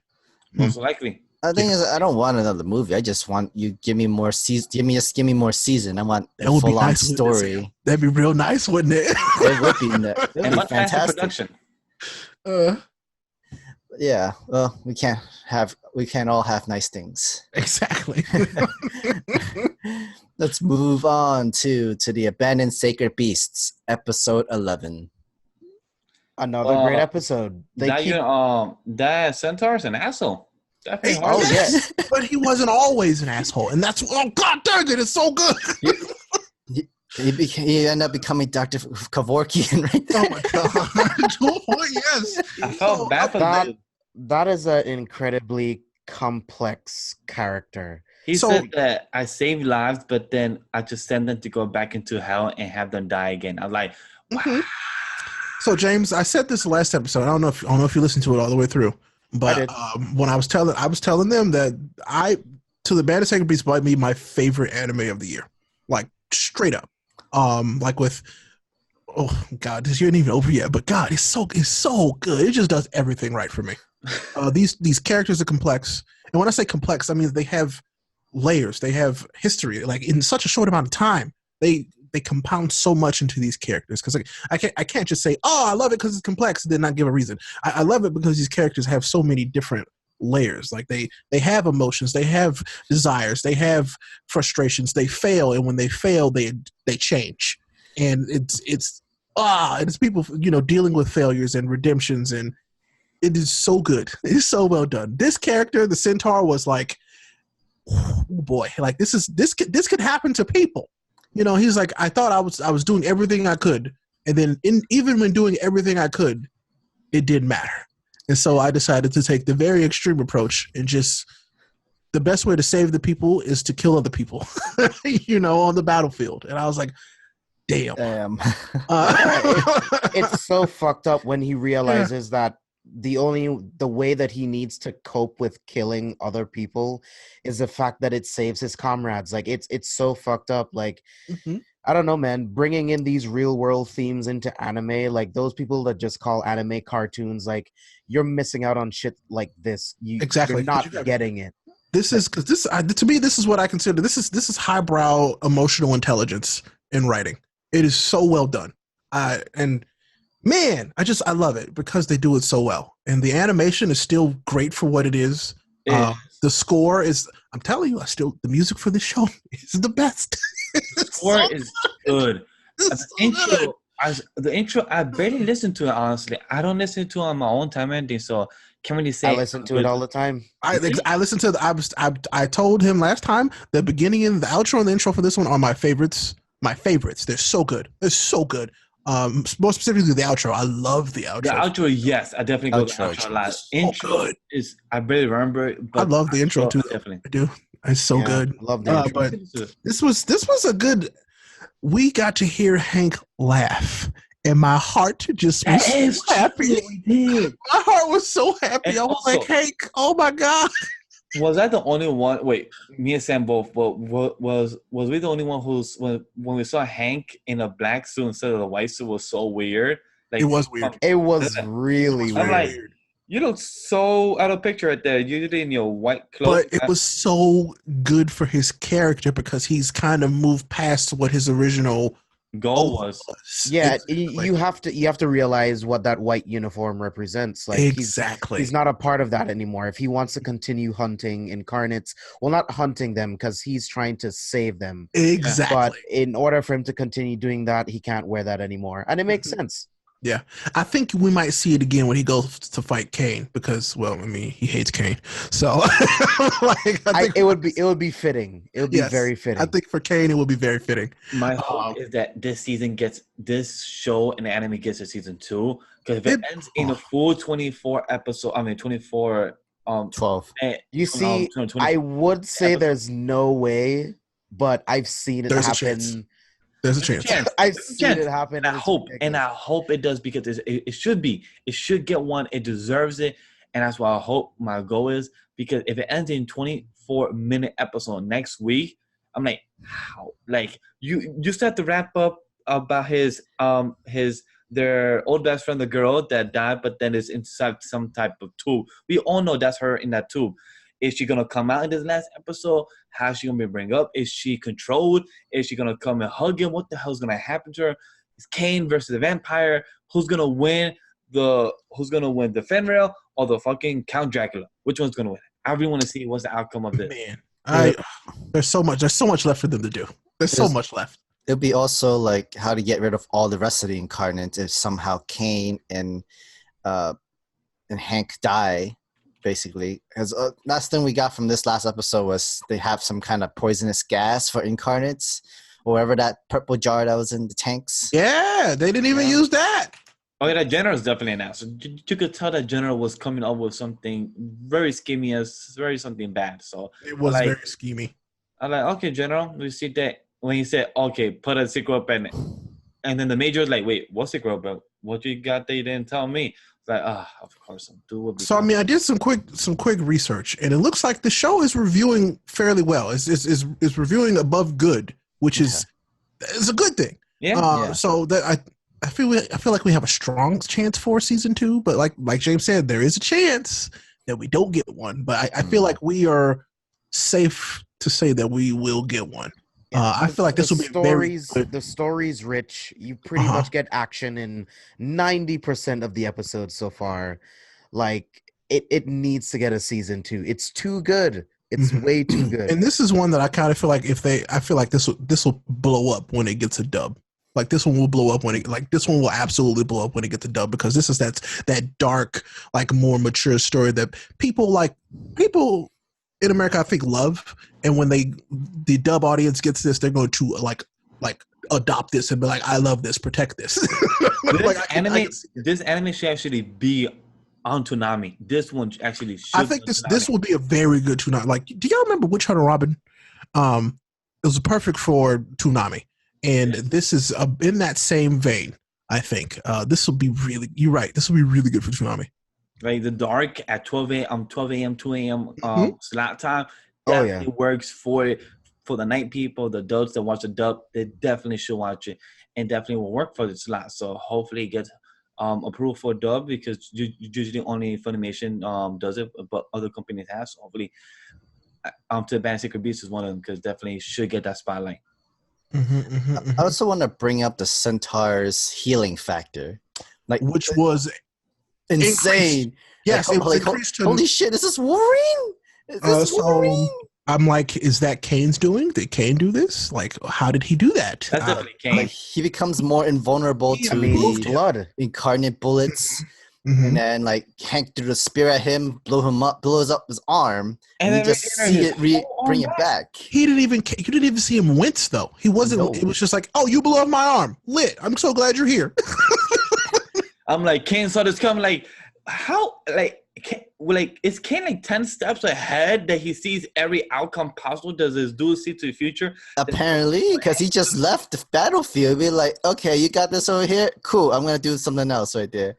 Most likely. The thing is, I don't want another movie. I just want you give me more season. Give me more season. I want a full-on story. That'd be real nice, wouldn't it? It would be. It would be fantastic. Production. Yeah. Well, we can't all have nice things. Exactly. Let's move on to the Abandoned Sacred Beasts, episode 11. Another great episode. That centaur's an asshole. Hey, yes, but he wasn't always an asshole, and that's God dang it, it's so good. He ended up becoming Dr. Kevorkian right there. Oh my god! Oh, yes. I felt bad for that the that is an incredibly complex character. He So- said that I saved lives, but then I just send them to go back into hell and have them die again. I'm like, wow. Mhm. So James, I said this last episode. I don't know if you listened to it all the way through, but did. when I was telling them that To the Band of Sacred Beasts might be my favorite anime of the year, like straight up. Like with, oh god, this year ain't even over yet, but God, it's so good. It just does everything right for me. These characters are complex, and when I say complex, I mean they have layers, they have history. Like in such a short amount of time, they compound so much into these characters. Because I can't just say, oh, I love it because it's complex, and then not give a reason. I love it because these characters have so many different layers. Like they have emotions, they have desires, they have frustrations. They fail, and when they fail, they change. And it's people dealing with failures and redemptions, and it is so good. It is so well done. This character, the Centaur, was like, oh boy, like this could happen to people. He's like, I thought I was doing everything I could, and then even when doing everything I could, it didn't matter. And so I decided to take the very extreme approach, and just the best way to save the people is to kill other people, on the battlefield. And I was like, damn. It's so fucked up when he realizes that the way that he needs to cope with killing other people is the fact that it saves his comrades. Like it's so fucked up. Like I don't know, man, bringing in these real world themes into anime, like those people that just call anime cartoons, like you're missing out on shit like this. Exactly. You're not getting it. This is because to me, this is what I consider this is highbrow emotional intelligence in writing. It is so well done. And man, I love it because they do it so well. And the animation is still great for what it is. The score is, I'm telling you, the music for this show is the best. The score is good. The intro, I barely listen to it, honestly. I don't listen to it on my own time or anything, so can't really say. I listen to it all the time. I listened to I told him last time the beginning and the outro and the intro for this one are my favorites. They're so good. More specifically the outro. I love the outro. The outro, yes, I definitely go with the outro a lot. Intro is, I barely remember it, but I love the intro too. Definitely, I do. It's so good. I love the intro. But this was a good. We got to hear Hank laugh, and my heart just was so happy. My heart was so happy. And I was also, like, Hank, oh my god. Was I the only one? Wait, me and Sam both. But was we the only one who's when we saw Hank in a black suit instead of the white suit was so weird? Like It was weird. It was really I'm like, weird. you look so out of picture right there. Usually in your white clothes. But it was so good for his character because he's kind of moved past what his original goal was. Yeah, Exactly. you have to realize what that white uniform represents. Like Exactly. he's not a part of that anymore. If he wants to continue hunting incarnates, well, not hunting them because he's trying to save them. Exactly. But in order for him to continue doing that, he can't wear that anymore, and it makes sense. Yeah, I think we might see it again when he goes to fight Kane because, well, I mean, he hates Kane, so like, It would be fitting. It would be very fitting. I think for Kane, it would be very fitting. My hope is that this show and the anime gets a season 2 because if it ends in a full 24 episode, 12. You see, I would say there's no way, but I've seen it happen. There's a chance. I've seen it happen. And I hope it does because it should be. It should get one. It deserves it. And that's what I hope my goal is. Because if it ends in 24-minute episode next week, I'm like, how? Like you just have to wrap up about their old best friend, the girl that died, but then is inside some type of tube. We all know that's her in that tube. Is she gonna come out in this last episode? How's she gonna be bring up? Is she controlled? Is she gonna come and hug him? What the hell's gonna happen to her? It's Kane versus the vampire. Who's gonna win the Fenrir or the fucking Count Dracula? Which one's gonna win? I really want to see what's the outcome of this. Man, there's so much left for them to do. There's so much left. It'll be also like how to get rid of all the rest of the incarnates if somehow Kane and Hank die. Basically, because last thing we got from this last episode was they have some kind of poisonous gas for incarnates, or whatever that purple jar that was in the tanks. Yeah, they didn't even use that. Oh yeah, that general is definitely an ass. You could tell that general was coming up with something very schemy, very something bad. So It was very schemy. I'm like, okay, general, we see that when he said, okay, put a secret weapon, and then the major was like, wait, what secret weapon? What you got that you didn't tell me? It's like, of course, I'm doing. So I mean, I did some quick research, and it looks like the show is reviewing fairly well. It's reviewing above good, which is a good thing. Yeah. So that I feel like we have a strong chance for season 2, but like James said, there is a chance that we don't get one. But I feel like we are safe to say that we will get one. I feel like this will be the story's rich. You pretty much get action in 90% of the episodes so far. Like it needs to get a season 2. It's too good. It's way too good. And this is one that I kind of feel like I feel like this will blow up when it gets a dub. Like this one will blow up this one will absolutely blow up when it gets a dub, because this is that dark, like more mature story that people in America I think love. And when the dub audience gets this, they're going to like adopt this and be like, I love this, protect this. This anime should actually be on Toonami. This one actually should. I think this will be a very good Toonami. Like, do y'all remember Witch Hunter Robin? It was perfect for Toonami. And this is in that same vein, I think. This will be really, you're right, this will be really good for Toonami. Like the dark at 12 a.m., 2 a.m. slot time. It works for the night people, the adults that watch the dub. They definitely should watch it, and definitely will work for the slot. So hopefully it gets approved for dub, because usually only Funimation does it, but other companies have. So hopefully, to Advanced Secret Beast is one of them, because definitely should get that spotlight. I also want to bring up the Centaur's healing factor, which was insane. Yes, it was increased. Holy shit! Is this Wolverine? Is this Wolverine? I'm like, is that Kane's doing? Did Kane do this? Like, how did he do that? That's definitely Kane. He becomes more invulnerable to the blood incarnate bullets. And then Hank threw the spear at him, blows up his arm, and you just see it bring it back. You didn't even see him wince though. He wasn't. No. It was just like, oh, you blew up my arm. Lit. I'm so glad you're here. I'm like, Kane saw this coming. Like, how? Is Kane 10 steps ahead that he sees every outcome possible? Does this dude see to the future? Apparently, because he just left the battlefield. Be like, okay, you got this over here. Cool. I'm gonna do something else right there.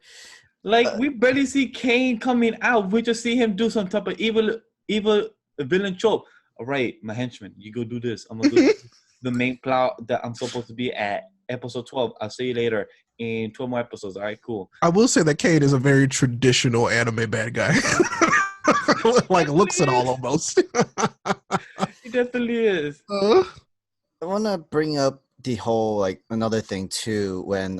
We barely see Kane coming out. We just see him do some type of evil villain trope. All right, my henchman, you go do this. I'm gonna do the main plot that I'm supposed to be at episode 12. I'll see you later in 12 more episodes. All right, cool. I will say that Kane is a very traditional anime bad guy. Looks it all almost. He definitely is. I want to bring up the whole another thing too, when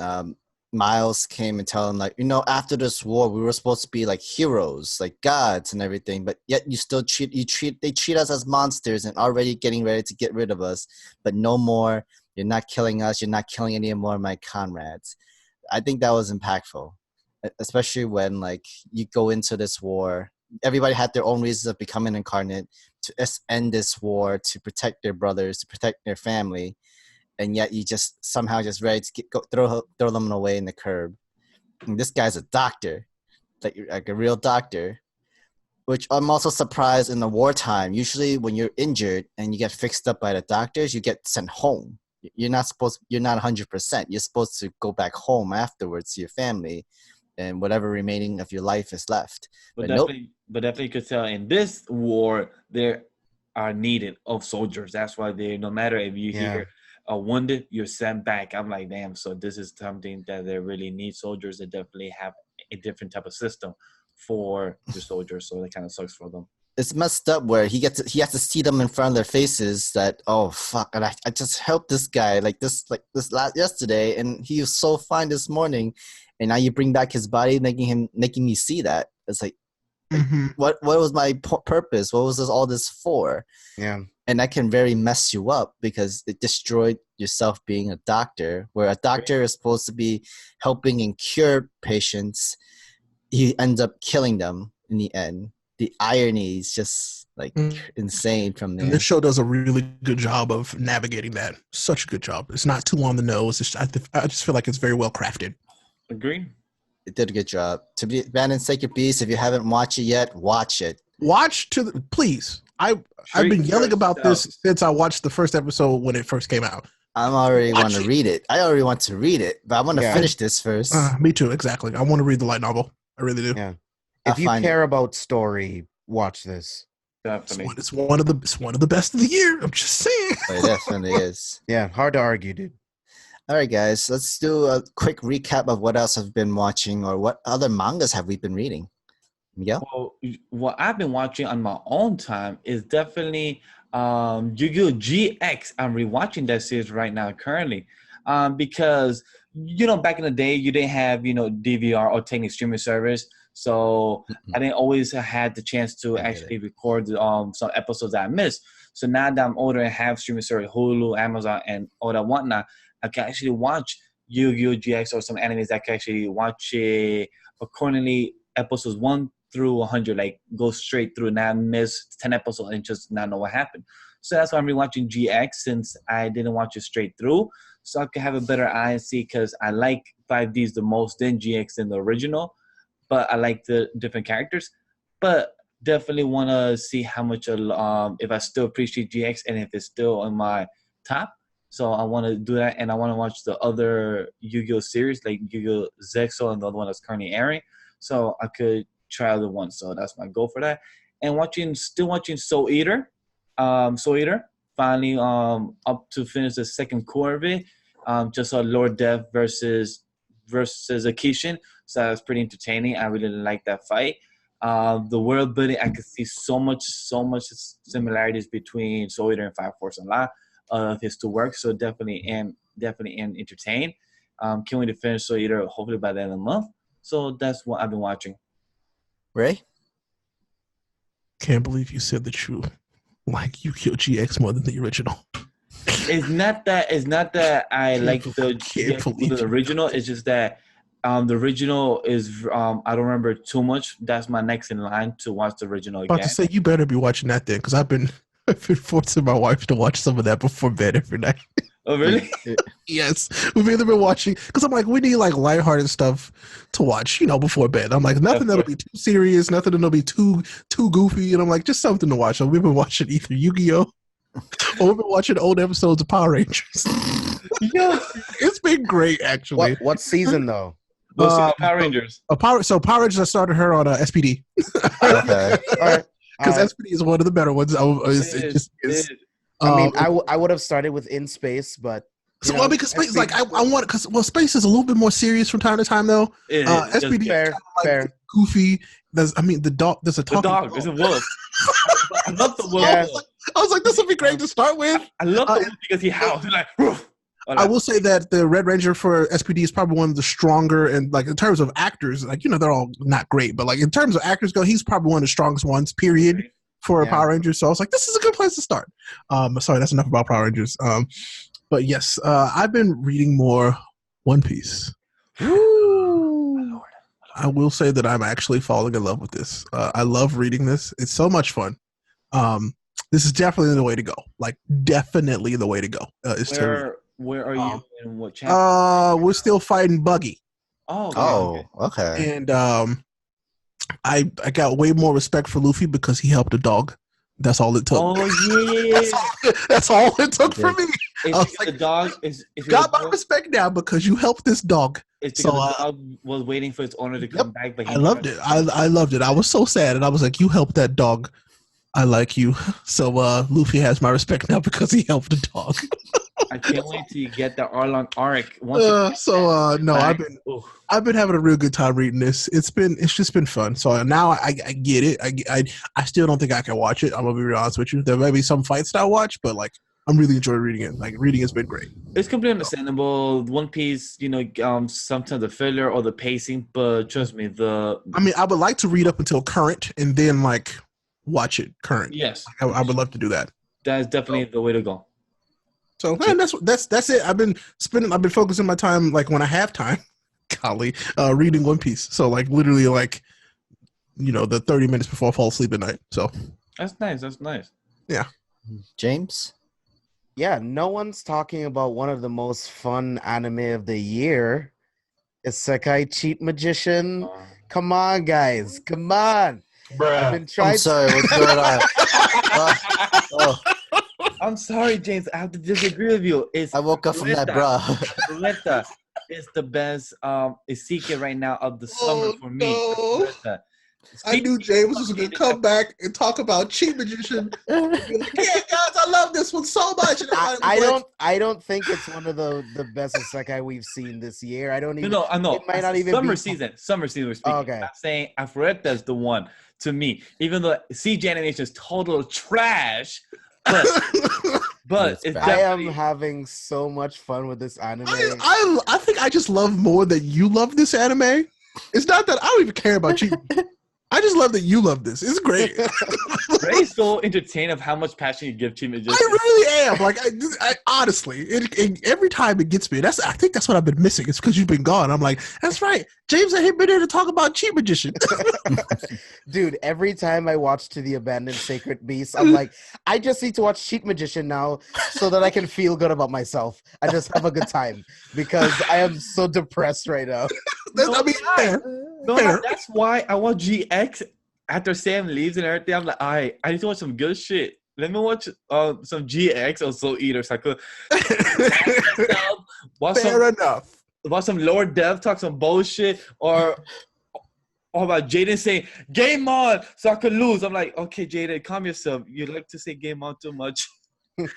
Miles came and tell him after this war we were supposed to be heroes, gods and everything, but yet you still they treat us as monsters and already getting ready to get rid of us, but no more. You're not killing us. You're not killing any more of my comrades. I think that was impactful, especially when you go into this war. Everybody had their own reasons of becoming incarnate to end this war, to protect their brothers, to protect their family. And yet you just somehow just ready to throw them away in the curb. And this guy's a doctor, like a real doctor, which I'm also surprised in the wartime. Usually when you're injured and you get fixed up by the doctors, you get sent home. You're not 100%. You're supposed to go back home afterwards to your family and whatever remaining of your life is left. But definitely could tell in this war, there are needed of soldiers. That's why no matter if you hear wounded, you're sent back. I'm like, damn, so this is something that they really need soldiers. They definitely have a different type of system for the soldiers, so that kind of sucks for them. It's messed up where he has to see them in front of their faces that, oh fuck, and I just helped this guy yesterday and he was so fine this morning, and now you bring back his body making me see that. It's what was my purpose? What was all this for? Yeah. And that can very mess you up because it destroyed yourself being a doctor, where a doctor is supposed to be helping and cure patients. He ends up killing them in the end. The irony is just like Mm. insane from And there. this show does a really good job of navigating that. Such a good job. It's not too on the nose. I just feel like it's very well crafted. Agree. It did a good job. To be Abandoned Sacred Beast, if you haven't watched it yet, watch it. Please. I've Treat been yelling about yourself. this since I watched the first episode when it first came out. I already Watch want to it. read it. I already want to read it, but I want to Yeah. finish this first. Me too, exactly. I want to read the light novel. I really do. Yeah. I'll If you find care about story, watch this. Definitely. It's one of the best of the year. I'm just saying. It definitely is. Yeah, hard to argue, dude. All right, guys, let's do a quick recap of what else I've been watching or what other mangas have we been reading. Miguel? Well, what I've been watching on my own time is definitely Yu-Gi-Oh! GX. I'm rewatching that series right now currently because, back in the day, you didn't have, DVR or technical streaming service. So I didn't always had the chance to actually record some episodes that I missed. So now that I'm older and have streaming service, Hulu, Amazon, and all that whatnot, I can actually watch Yu-Gi-Oh! GX or some animes that I can actually watch accordingly episodes 1 through 100, like go straight through, not miss 10 episodes and just not know what happened. So that's why I'm rewatching GX since I didn't watch it straight through. So I can have a better eye and see because I like 5Ds the most than GX than the original, but I like the different characters. But definitely want to see how much, if I still appreciate GX and if it's still in my top. So I want to do that, and I want to watch the other Yu-Gi-Oh! Series, like Yu-Gi-Oh! Zexo and the other one that's currently airing. So I could try other ones. So that's my goal for that. And still watching Soul Eater. Soul Eater, finally up to finish the second core of it. Just saw Lord Death versus Akishin. So that was pretty entertaining. I really like that fight. The world building, I could see so much similarities between Soul Eater and Fire Force and La of his two works. So definitely entertained. Can't wait to finish Soul Eater hopefully by the end of the month. So that's what I've been watching. Ray? Can't believe you said that you like Yu-Gi-Oh! GX more than the original. It's not that I like the original. It's just that the original is I don't remember too much. That's my next in line to watch the original again. About to say you better be watching that then, because I've been forcing my wife to watch some of that before bed every night. Oh really? Yes, we've either been watching because I'm like we need like lighthearted stuff to watch, before bed. I'm like nothing that'll be too serious, nothing that'll be too goofy, and I'm like just something to watch. So we've been watching either Yu-Gi-Oh! Or we've been watching old episodes of Power Rangers. Yeah, it's been great actually. What season though? go see the Power Rangers. Power Rangers. I started her on SPD. Okay. All right. Because SPD is one of the better ones. It just is. I mean, I would have started with In Space, but because Space, like I want, because Space is a little bit more serious from time to time though. SPD fair, fair, goofy. There's the dog. There's a talking dog. dog. There's a wolf. I love the wolf. Yeah. I was like, this would be great to start with. I love the wolf because he howls. He's like, "Roof." I will say that the Red Ranger for SPD is probably one of the stronger, and like in terms of actors, like they're all not great, but like in terms of actors go, he's probably one of the strongest ones. Period. For Power Rangers. So I was like, this is a good place to start. Sorry, that's enough about Power Rangers. But yes, I've been reading more One Piece. Lord. I will say that I'm actually falling in love with this. I love reading this. It's so much fun. This is definitely the way to go. Like, definitely the way to go. Where are you in what chapter? We're still fighting Buggy. Oh, Okay. And I got way more respect for Luffy because he helped a dog. That's all it took. Oh yeah. That's all it took for me. It's the dog is got my respect now because you helped this dog. It's because the dog was waiting for its owner to come back, but I loved it. I loved it. I was so sad, and I was like, "You helped that dog. I like you." So Luffy has my respect now because he helped the dog. I can't wait till you get the Arlong arc. I've been having a real good time reading this. It's just been fun. So now I get it. I still don't think I can watch it. I'm gonna be real honest with you. There may be some fights that I watch, but like I'm really enjoying reading it. Like reading has been great. It's completely understandable. One Piece, sometimes the filler or the pacing, but trust me, I would like to read up until current and then like watch it current. Yes, I would love to do that. That is definitely the way to go. So man, that's it. I've been focusing my time like when I have time, reading One Piece. So like literally like, the 30 minutes before I fall asleep at night. So That's nice. That's nice. James? Yeah, no one's talking about one of the most fun anime of the year. Isekai Cheat Magician. Come on, guys. Come on. I've been I'm trying sorry, what's going on? Oh, I'm sorry, James. I have to disagree with you. It's I woke up from that, bro. Ruleta is the best Isekai right now of the summer for me. no. Ruleta. I knew James was going to come back and talk about Cheat Magician. And be like, yeah, guys, I love this one so much. And I don't think it's one of the best isekai we've seen this year. I don't even I know. It might not even summer be season. Summer season we're speaking. Okay. I'm saying Afreta is the one to me. Even though CG animation is total trash, but it's bad. I am definitely having so much fun with this anime. I think I just love more that you love this anime. It's not that I don't even care about you. I just love that you love this. It's great. Ray's so entertained of how much passion you give Team Magician. I really am. Like, I honestly, every time it gets me. I think that's what I've been missing. It's because you've been gone. I'm like, that's right. James ain't been there to talk about Cheat Magician. Dude, every time I watch To the Abandoned Sacred Beast, I'm like, I just need to watch Cheat Magician now so that I can feel good about myself and just have a good time because I am so depressed right now. Fair. That's why I watch GX after Sam leaves and everything. I'm like, I need to watch some good shit. Let me watch some GX or Soul Eater so I could Fair enough. Watch some lower dev talk some bullshit or about Jaden saying game on so I could lose. I'm like, okay, Jaden, calm yourself. You like to say game on too much. Did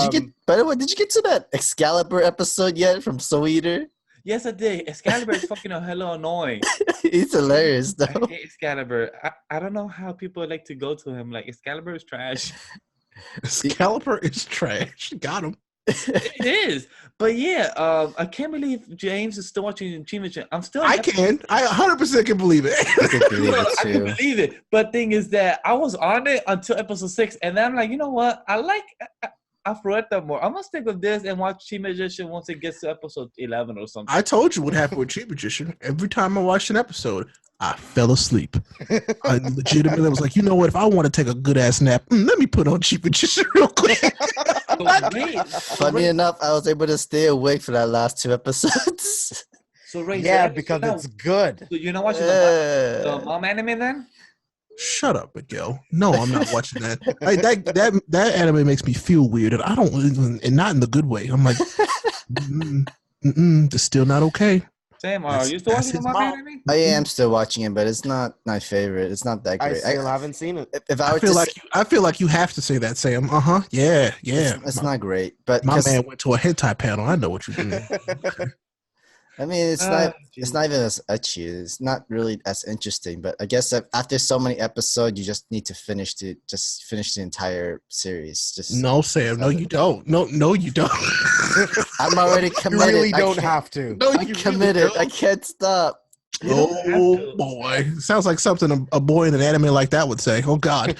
you get to that Excalibur episode yet from Soul Eater? Yes, I did. Excalibur is fucking hella annoying. He's hilarious, though. I hate Excalibur. I don't know how people like to go to him. Like, Excalibur is trash. Excalibur is trash. Got him. It is. But yeah, I can't believe James is still watching Chimichurri. I 100% can believe it. I can believe it. But thing is that I was on it until episode 6. And then I'm like, you know what? I like Afroeta more. I'm gonna stick with this and watch Cheat Magician once it gets to episode 11 or something. I told you what happened with Cheat Magician. Every time I watched an episode, I fell asleep. I legitimately was like, you know what? If I want to take a good ass nap, let me put on Cheat Magician real quick. Funny enough, I was able to stay awake for that last 2 episodes. So Ray, yeah, because it's good. So you're not watching the mom anime then? Shut up, Miguel. No, I'm not watching that. Like, that anime makes me feel weird, and I don't, and not in the good way. I'm like, it's still not okay. Sam, are you still watching the mom anime? I am still watching it, but it's not my favorite. It's not that great. I still haven't seen it. I feel like you have to say that, Sam. Yeah. It's not great, but my man went to a hentai panel. I know what you're doing. I mean, it's not even as ecchi. It's not really as interesting. But I guess that after so many episodes, you just need to finish the entire series. No, Sam. No, you don't. No, you don't. I'm already committed. You really don't have to. No, I'm committed. Really I can't stop. Oh boy, sounds like something a boy in an anime like that would say. Oh God.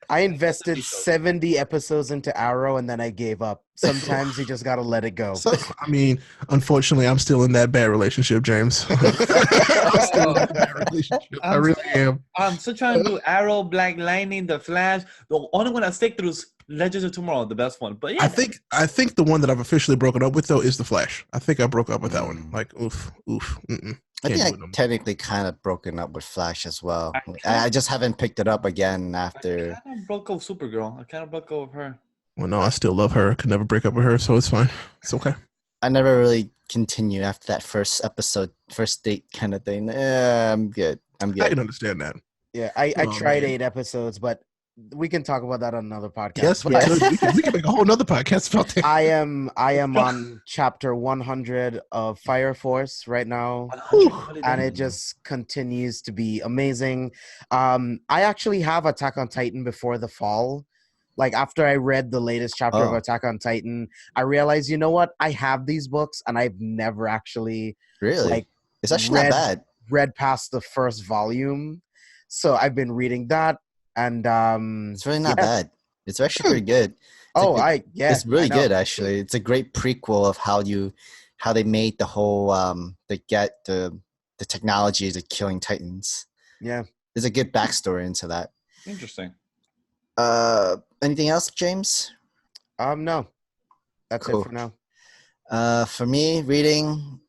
I invested 70 episodes into Arrow and then I gave up. Sometimes you just gotta let it go. So, I mean, unfortunately, I'm still in that bad relationship, James. I'm still in that bad relationship. I really am. I'm still trying to do Arrow, Black Lightning, The Flash. The only one I stick through is Legends of Tomorrow, the best one. But yeah, I think the one that I've officially broken up with though is The Flash. I think I broke up with that one. Like, oof. I think I technically kind of broken up with Flash as well. I just haven't picked it up again after. I kind of broke up with Supergirl. I kind of broke up with her. Well, no, I still love her. I could never break up with her, so it's fine. It's okay. I never really continued after that first episode, first date kind of thing. I'm good. I can understand that. Yeah, I tried 8 episodes, but we can talk about that on another podcast. Yes, we can make a whole nother podcast about that. I am on chapter 100 of Fire Force right now, and it just continues to be amazing. I actually have Attack on Titan before the fall. Like, after I read the latest chapter of Attack on Titan, I realized, you know what? I have these books, and I've never actually it's actually not bad. Read past the first volume, so I've been reading that. And it's really not bad. It's actually pretty good. It's really good actually. It's a great prequel of how they made the whole the technology to killing Titans. Yeah. There's a good backstory into that. Interesting. Anything else, James? No. That's Cool. it for now. For me, reading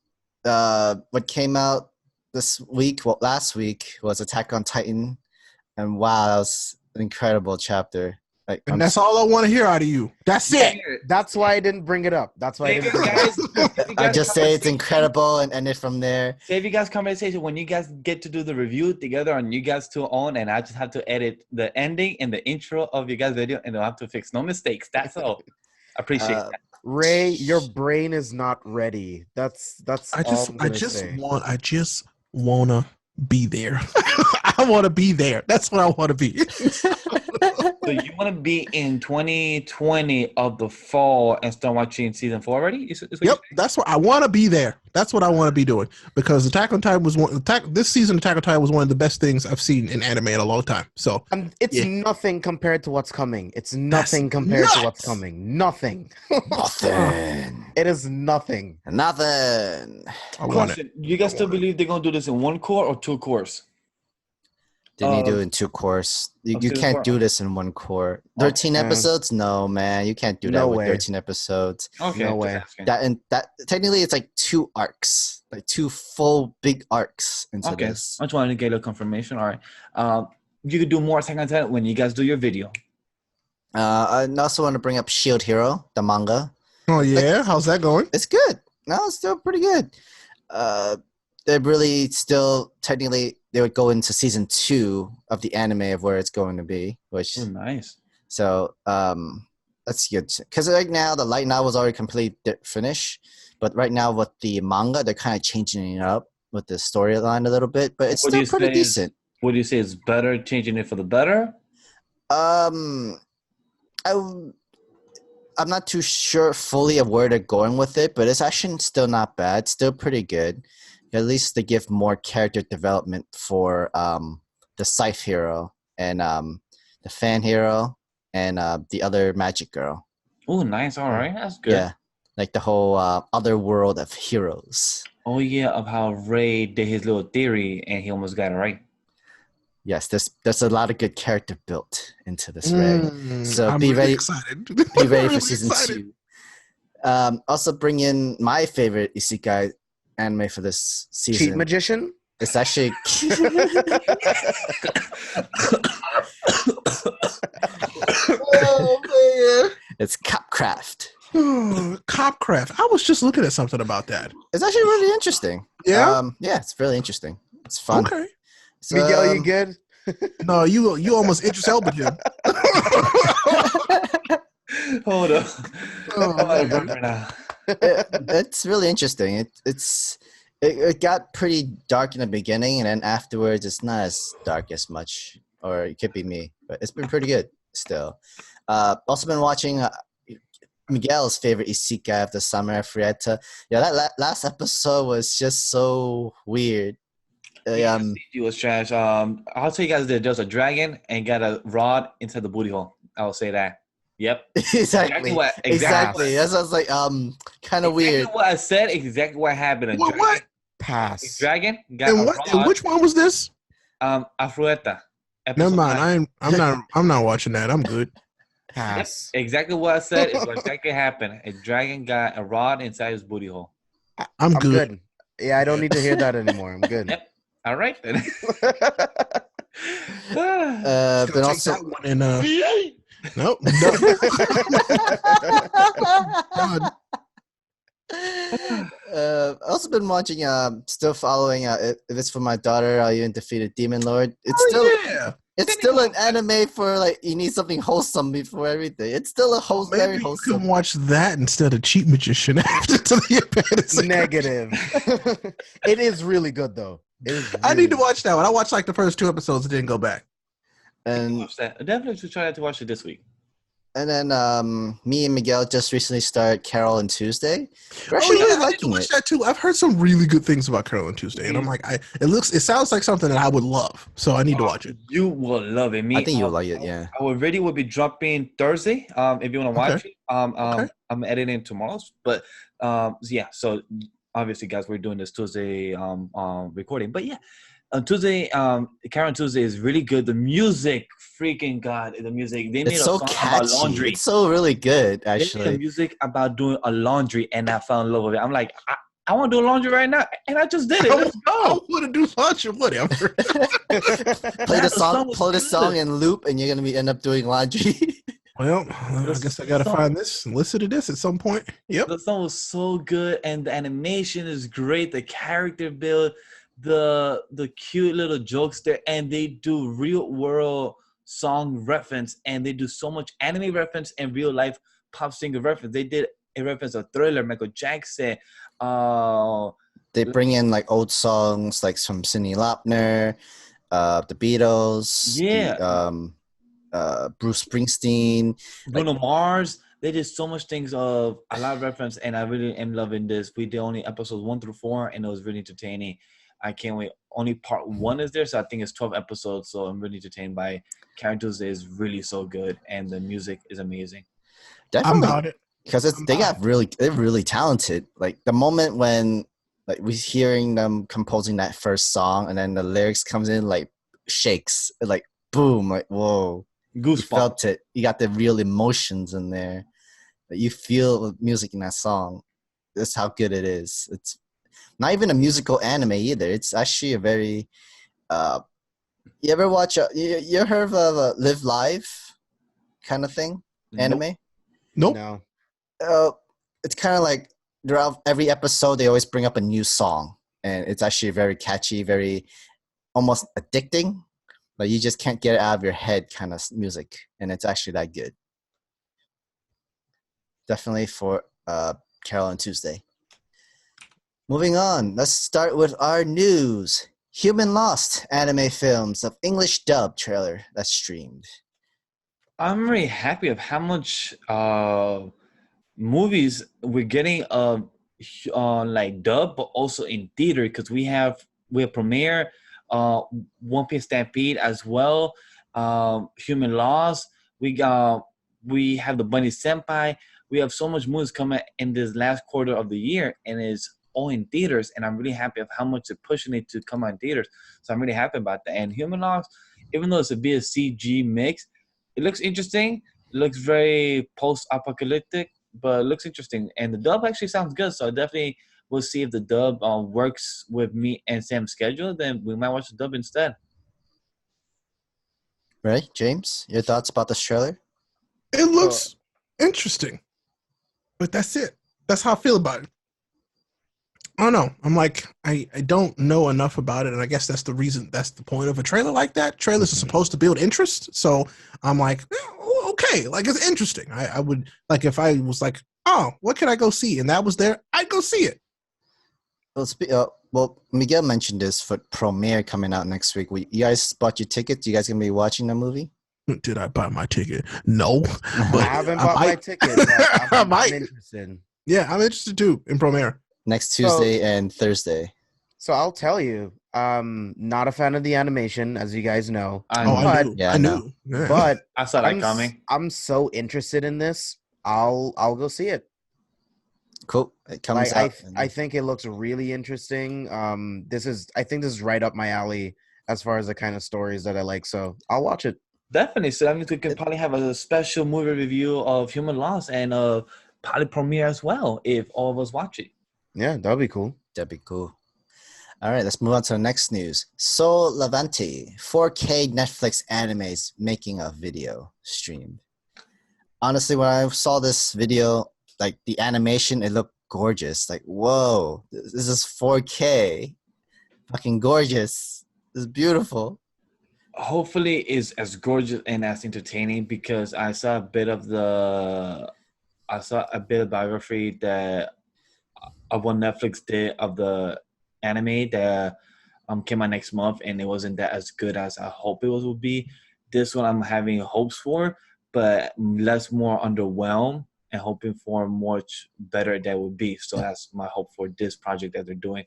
what came out last week was Attack on Titan, and wow, that was an incredible chapter. Like, And that's all I want to hear out of you. That's it. That's why I didn't bring it up. That's why I didn't bring it up. I just say it's incredible and end it from there. Save you guys conversation when you guys get to do the review together on you guys two own, and I just have to edit the ending and the intro of your guys' video, and I'll have to fix no mistakes. That's all. Appreciate that. Ray, your brain is not ready. That's I all I'm just say. wanna be there. I want to be there. That's what I want to be. So you want to be in 2020 of the fall and start watching season 4 already? Yep, that's what I want to be there. That's what I want to be doing, because Attack on Titan this season. Attack on Titan was one of the best things I've seen in anime in a long time. So it's nothing compared to what's coming. It's nothing compared to what's coming. Nothing. Nothing. It is nothing. Nothing. I want it. You guys still believe they're gonna do this in one core or two cores? Didn't you do it in 2 cores? You two can't core. do this in 1 core. 13 episodes? No, man. You can't do that No with way. 13 episodes. Okay, No just way. asking. That technically it's like 2 arcs, like 2 full big arcs into Okay, this. I just wanted to get a confirmation. All right, you could do more Attack on Titan when you guys do your video. I also want to bring up Shield Hero, the manga. Oh yeah, how's that going? It's good. No, it's still pretty good. They're really still technically they would go into season 2 of the anime of where it's going to be, which Oh, nice. so that's good because right now the light novel is already finished, but right now with the manga they're kind of changing it up with the storyline a little bit, but it's What do still you pretty say decent. What do you say is better, changing it for the better? I'm not too sure fully of where they're going with it, but it's actually still not bad. Still pretty good. At least they give more character development for the Scythe hero and the fan hero and the other magic girl. Oh, nice. All right, that's good. Yeah, like the whole other world of heroes. Oh yeah, of how Ray did his little theory and he almost got it right. Yes, there's a lot of good character built into this Ray. So I'm be really ready. excited. Be ready Really for season excited. 2. Also bring in my favorite isekai anime for this season. Cheat magician? It's actually oh man, it's Copcraft. Copcraft. I was just looking at something about that. It's actually really interesting. Yeah? Yeah, it's really interesting. It's fun. Okay. So, Miguel, you good? No, you almost Idris Elba him. Hold up. Oh, man. it's really interesting. It got pretty dark in the beginning, and then afterwards, it's not as dark as much. Or it could be me, but it's been pretty good still. Also been watching Miguel's favorite isekai of the summer, Frieta. Yeah, that last episode was just so weird. It was trash. I'll tell you guys that there's a dragon and got a rod inside the booty hole. I'll say that. Yep. Exactly. Exactly. That sounds like kind of weird. What I said, exactly what happened. What? Pass. Dragon got And a what? rod. And which one was this? Afrueta. Never mind. I'm not watching that. I'm good. Pass. Exactly what I said is what exactly happened. A dragon got a rod inside his booty hole. I'm good. Yeah, I don't need to hear that anymore. I'm good. Yep. All right then. But also, Take that one and nope. Done. Also been watching. Still following. If it's for my daughter, you and defeated Demon Lord. It's Yeah. It's still an anime for like you need something wholesome before everything. It's still a very Maybe you wholesome. can watch that instead of Cheat Magician after to the Negative. It is really good though. It is I need to really- watch that one. I watched like the first 2 episodes and didn't go back. And Watch that. I definitely should try to watch it this week. then me and Miguel just recently started Carol and Tuesday. We're Oh actually yeah, really I need to liking watch it. that too. I've heard some really good things about Carol and Tuesday, and I'm like, it sounds like something that I would love. So I need to watch it. You will love it. I think you'll like it. Yeah. Our video will be dropping Thursday. If you want to watch it, I'm editing tomorrow's. But yeah, so obviously, guys, we're doing this Tuesday recording, but yeah. Tuesday, Karen Tuesday is really good. The music, freaking god, the music. They made It's a so song catchy. about laundry. It's so really good, They made a actually. music about doing a laundry, and I fell in love with it. I'm like, I want to do laundry right now, and I just did it. Let's I go. want to do laundry, whatever. Play the song in loop, and you're gonna end up doing laundry. Well, I guess I gotta find this and listen to this at some point. Yep. The song was so good, and the animation is great. The character build, the cute little jokes there, and they do real world song reference, and they do so much anime reference and real life pop singer reference. They did a reference of Thriller, Michael Jackson. They bring in like old songs, like from Cyndi Lauper, the Beatles, Bruce Springsteen, Bruno Mars. They did so much things of a lot of reference, and I really am loving this. We did only episodes 1 through 4, and it was really entertaining. I can't wait. Only part 1 is there, so I think it's 12 episodes. So I'm really entertained by it. Characters is really so good, and the music is amazing. Definitely, I'm about it because they're really talented. Like the moment when like we're hearing them composing that first song, and then the lyrics comes in like shakes, like boom, like whoa. You felt it. You got the real emotions in there. You feel the music in that song. That's how good it is. It's not even a musical anime either. It's actually a very. You ever watch? You heard of Live Live kind of thing? Anime? Nope. No. It's kind of like throughout every episode they always bring up a new song, and it's actually very catchy, very almost addicting. Like you just can't get it out of your head kind of music, and it's actually that good. Definitely for Carol and Tuesday. Moving on, let's start with our news. Human Lost anime films of English dub trailer that's streamed. I'm really happy of how much movies we're getting like dub, but also in theater, because we have Premiere, One Piece Stampede as well, Human Lost. We have the Bunny Senpai. We have so much movies coming in this last quarter of the year, and it's all in theaters. And I'm really happy of how much they're pushing it to come out in theaters. So I'm really happy about that. And Human Lost, even though it's a bit of CG mix, it looks interesting. It looks very post-apocalyptic, but it looks interesting. And the dub actually sounds good. So I definitely will see if the dub works with me and Sam's schedule. Then we might watch the dub instead. Right, James? Your thoughts about this trailer? It looks interesting, but that's it. That's how I feel about it. I don't know. I'm like, I don't know enough about it, and I guess that's the reason. That's the point of a trailer like that. Trailers are supposed to build interest, so I'm like, okay, like it's interesting. I would like if I was like, oh, what can I go see, and that was there, I'd go see it. Well, Miguel mentioned this for Premiere coming out next week. You guys bought your tickets? You guys gonna be watching the movie? Did I buy my ticket? No, but I haven't bought my ticket. But I'm interested. Yeah, I'm interested too in Premiere. Next Tuesday and Thursday. So I'll tell you, not a fan of the animation, as you guys know. I knew. Yeah. But I saw that coming. I'm so interested in this. I'll go see it. Cool. It comes out. I think it looks really interesting. I think this is right up my alley as far as the kind of stories that I like. So I'll watch it. Definitely. So that means we can probably have a special movie review of Human Lost and probably Premiere as well if all of us watch it. Yeah, that'd be cool. That'd be cool. All right, let's move on to the next news. Soul Levante, 4K Netflix animes making a video streamed. Honestly, when I saw this video, like the animation, it looked gorgeous. Like, whoa, this is 4K. Fucking gorgeous. This is beautiful. Hopefully it's as gorgeous and as entertaining, because I saw a bit of biography that of what Netflix did of the anime that came out next month, and it wasn't that as good as I hope it would be. This one I'm having hopes for, but more underwhelmed and hoping for much better that would be. So that's my hope for this project that they're doing.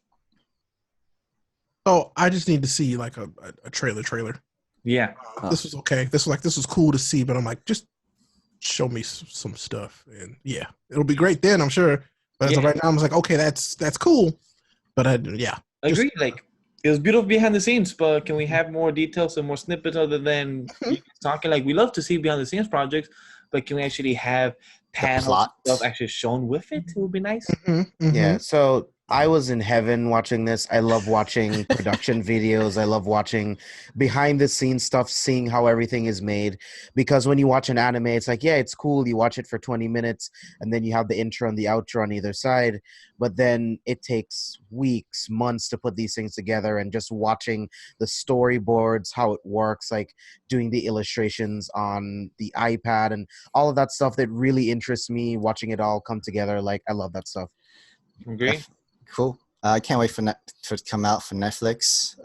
Oh, I just need to see like a trailer. Yeah. This was okay. This was cool to see, but I'm like, just show me some stuff, and yeah, it'll be great then, I'm sure. But as of right now, I was like, okay, that's cool. But yeah. Agreed. Like, it was beautiful behind the scenes, but can we have more details and more snippets other than you talking? Like, we love to see behind the scenes projects, but can we actually have panels stuff actually shown with it? It would be nice. Yeah, so I was in heaven watching this. I love watching production videos. I love watching behind the scenes stuff, seeing how everything is made. Because when you watch an anime, it's like, yeah, it's cool. You watch it for 20 minutes, and then you have the intro and the outro on either side. But then it takes weeks, months to put these things together, and just watching the storyboards, how it works, like doing the illustrations on the iPad and all of that stuff that really interests me, watching it all come together. Like, I love that stuff. Agree. Cool. I can't wait for it to come out for Netflix.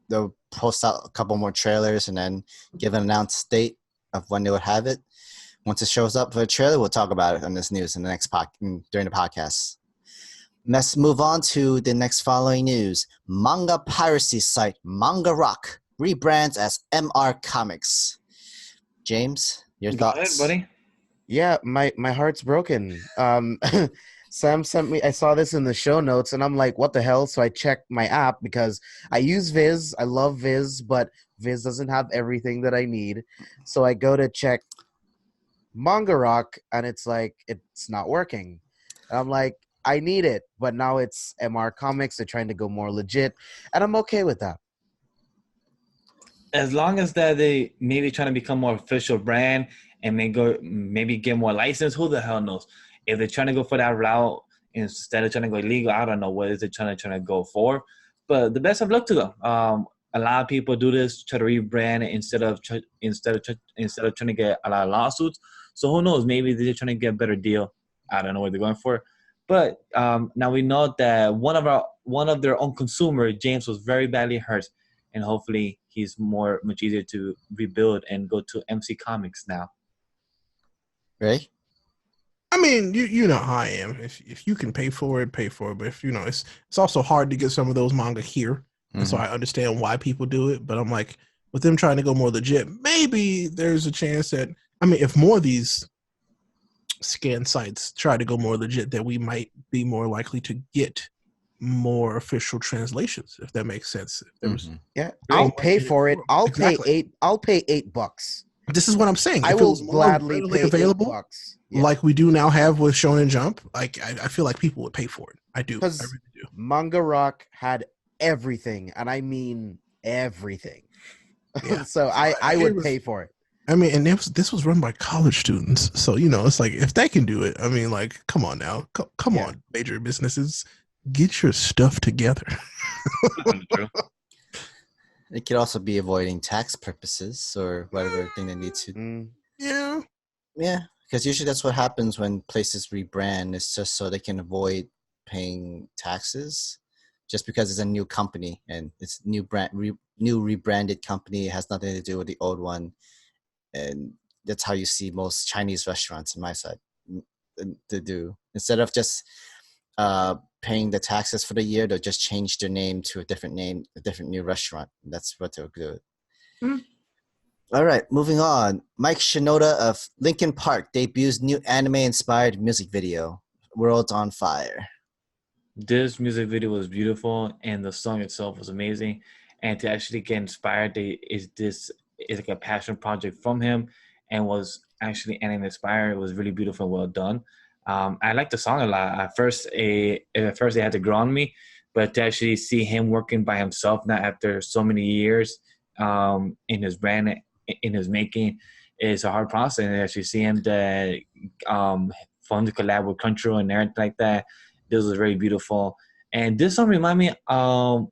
They'll post out a couple more trailers and then give an announced date of when they would have it. Once it shows up for a trailer, we'll talk about it on this news in the next during the podcast. Let's move on to the next following news. Manga piracy site Manga Rock rebrands as MR Comics. James, your thoughts? Go ahead, buddy. Yeah, my heart's broken. Sam sent me, I saw this in the show notes, and I'm like, what the hell? So I checked my app because I use Viz. I love Viz, but Viz doesn't have everything that I need. So I go to check Manga Rock, and it's like, it's not working. And I'm like, I need it. But now it's MR Comics. They're trying to go more legit, and I'm okay with that. As long as that they maybe trying to become more official brand and maybe get more license, who the hell knows? If they're trying to go for that route instead of trying to go illegal, I don't know what is they trying to go for. But the best of luck to them. A lot of people do this, try to rebrand instead of trying to get a lot of lawsuits. So who knows? Maybe they're trying to get a better deal. I don't know what they're going for. But now we know that one of their own consumer, James, was very badly hurt, and hopefully he's much easier to rebuild and go to MC Comics now. Right? I mean, you know how I am. If you can pay for it, pay for it. But if it's also hard to get some of those manga here, and so I understand why people do it. But I'm like, with them trying to go more legit, maybe there's a chance that if more of these scan sites try to go more legit, that we might be more likely to get more official translations, if that makes sense. If there was, yeah, I'll pay for it. I'll pay $8. This is what I'm saying. I will gladly pay available, $8. Yeah. Like we do now have with Shonen Jump. Like I feel like people would pay for it. I do. I really do. Manga Rock had everything, and I mean everything. Yeah. So I would pay for it. And this was run by college students, so it's like if they can do it, like come on now, come on, major businesses, get your stuff together. It could also be avoiding tax purposes or whatever thing they need to. Yeah. Yeah, because usually that's what happens when places rebrand. It's just so they can avoid paying taxes, just because it's a new company and it's new rebranded company. It has nothing to do with the old one, and that's how you see most Chinese restaurants in my side to do. Instead of just paying the taxes for the year, they'll just change their name to a different new restaurant. That's what they'll do. All right, moving on. Mike Shinoda of Linkin Park debuts new anime-inspired music video, World's on Fire. This music video was beautiful, and the song itself was amazing. And to actually get inspired, is like a passion project from him, and was actually anime inspired. It was really beautiful and well done. I like the song a lot. At first it had to grow on me, but to actually see him working by himself now after so many years in his brand, in his making, is a hard process. And actually see him fun to collab with Crunchyroll and everything like that. This was very beautiful. And this song remind me of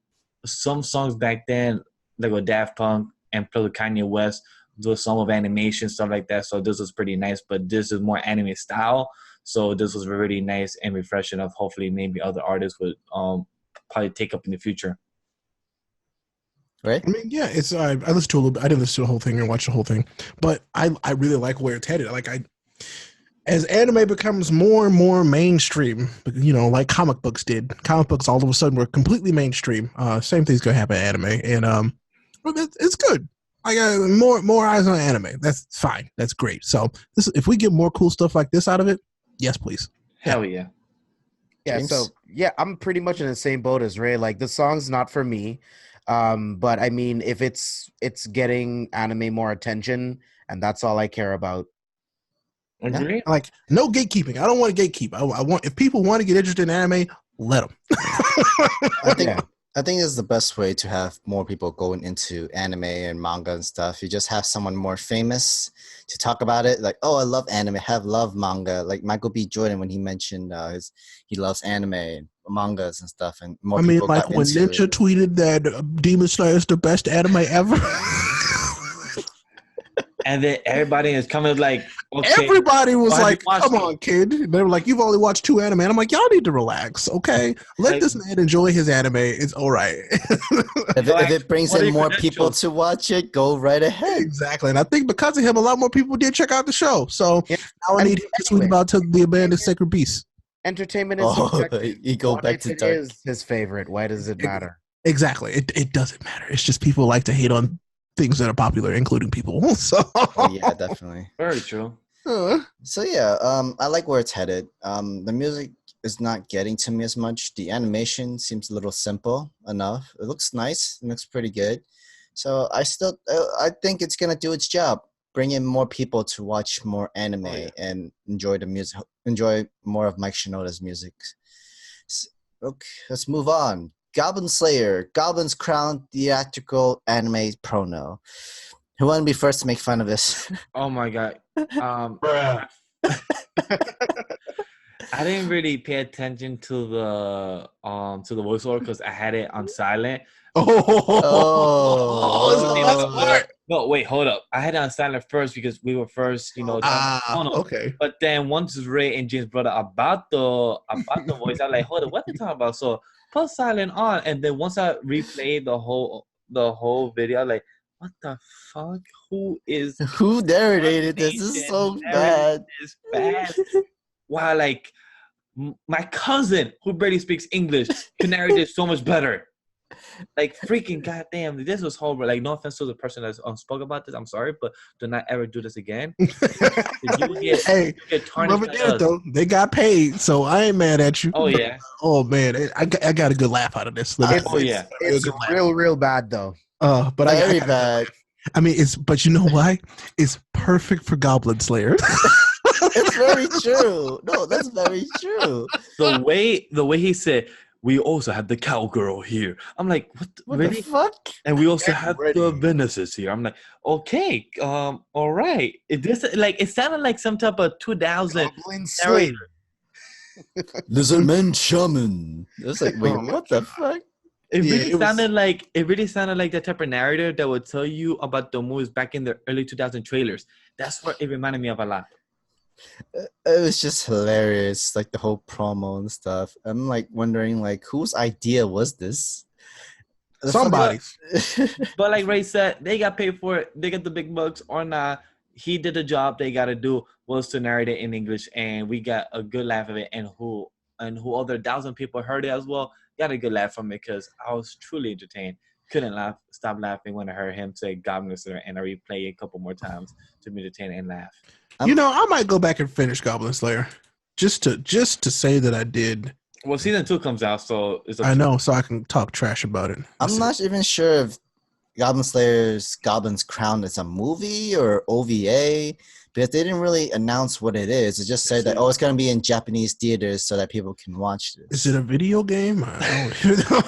some songs back then, like with Daft Punk and plus with Kanye West, do some of animation, stuff like that. So this was pretty nice, but this is more anime style. So this was really nice and refreshing of hopefully maybe other artists would probably take up in the future. Right? Yeah, it's I listened to a little bit. I didn't listen to the whole thing or watch the whole thing, but I really like where it's headed. Like as anime becomes more and more mainstream, like comic books did. Comic books all of a sudden were completely mainstream. Same thing's gonna happen to anime, and it's good. I got more eyes on anime. That's fine. That's great. So if we get more cool stuff like this out of it, yes, please. Hell yeah. Yeah, James? so yeah, I'm pretty much in the same boat as Ray. Like the song's not for me. But I mean if it's getting anime more attention and that's all I care about. Agree? Like no gatekeeping. I don't want to gatekeep. I want if people want to get interested in anime, let them. I think Yeah. I think it's the best way to have more people going into anime and manga and stuff. You just have someone more famous to talk about it. Like, oh, I love anime, love manga. Like Michael B. Jordan when he mentioned he loves anime and mangas and stuff, and more I mean, people like got when into Ninja it. tweeted that Demon Slayer is the best anime ever. And then everybody is coming like, okay. Everybody was Well, have you like, watched "Come it? on, kid!" They were like, "You've only watched 2 anime." And I'm like, "Y'all need to relax, okay? Let Like- this man enjoy his anime. It's all right." If Like, it brings what are in your more people credentials? to watch it, go right ahead. Exactly, and I think because of him, a lot more people did check out the show. So Yeah. now I I need mean, him to tweet anyway, about to the abandoned sacred beast. entertainment is Oh, subjective. you go What back if to it dark. is his favorite? Why does it matter? Exactly, it doesn't matter. It's just people like to hate on things that are popular, including people. So Oh, yeah, definitely. Very true. So yeah, I like where it's headed. The music is not getting to me as much. The animation seems a little simple enough. It looks nice. It looks pretty good. So I think it's gonna do its job, bring in more people to watch more anime and enjoy the music, enjoy more of Mike Shinoda's music. Okay, let's move on. Goblin Slayer, Goblin's Crown Theatrical Anime Prono. Who want to be first to make fun of this? Oh my god. I didn't really pay attention to the voiceover because I had it on silent. It's the best part. No, wait, hold up. I had it on silent first because we were first, Okay. But then once Ray and James brought up about the voice, I was like, hold up, what they talking about? So put silent on, and then once I replayed the whole video, I was like, what the fuck? Who narrated this? This is so bad. This bad. Wow, like my cousin who barely speaks English can narrate it so much better. Like freaking goddamn, this was horrible. Like no offense to the person that spoke about this, I'm sorry, but do not ever do this again. Hey, whoever did it though, they got paid, so I ain't mad at you. Oh yeah. Oh man, I got a good laugh out of this. It's real bad though. But Very bad. I mean, but you know why? It's perfect for Goblin Slayer. It's very true. No, that's very true. The way he said, we also have the cowgirl here. I'm like, what really? The fuck? And we also have the Venices here. I'm like, okay, all right. It sounded like some type of 2000 narrator. Lizardman shaman. It was like, wait, what the fuck? It really sounded like that type of narrator that would tell you about the movies back in the early 2000 trailers. That's what it reminded me of a lot. It was just hilarious, like the whole promo and stuff. I'm like wondering, like, whose idea was this? Somebody's. But like Ray said, they got paid for it. They get the big bucks or not. He did the job they got to do was to narrate it in English, and we got a good laugh of it. And who other 1,000 people heard it as well, got a good laugh from it because I was truly entertained. Couldn't stop laughing when I heard him say Goblin Slayer, and I replay it a couple more times to be entertained and laugh. I might go back and finish Goblin Slayer just to say that I did. Well, season 2 comes out, so I know, so I can talk trash about it. I'm not even sure if Goblin Slayer's Goblin's Crown is a movie or OVA because they didn't really announce what it is. It just said that it's going to be in Japanese theaters so that people can watch this. Is it a video game? I don't know.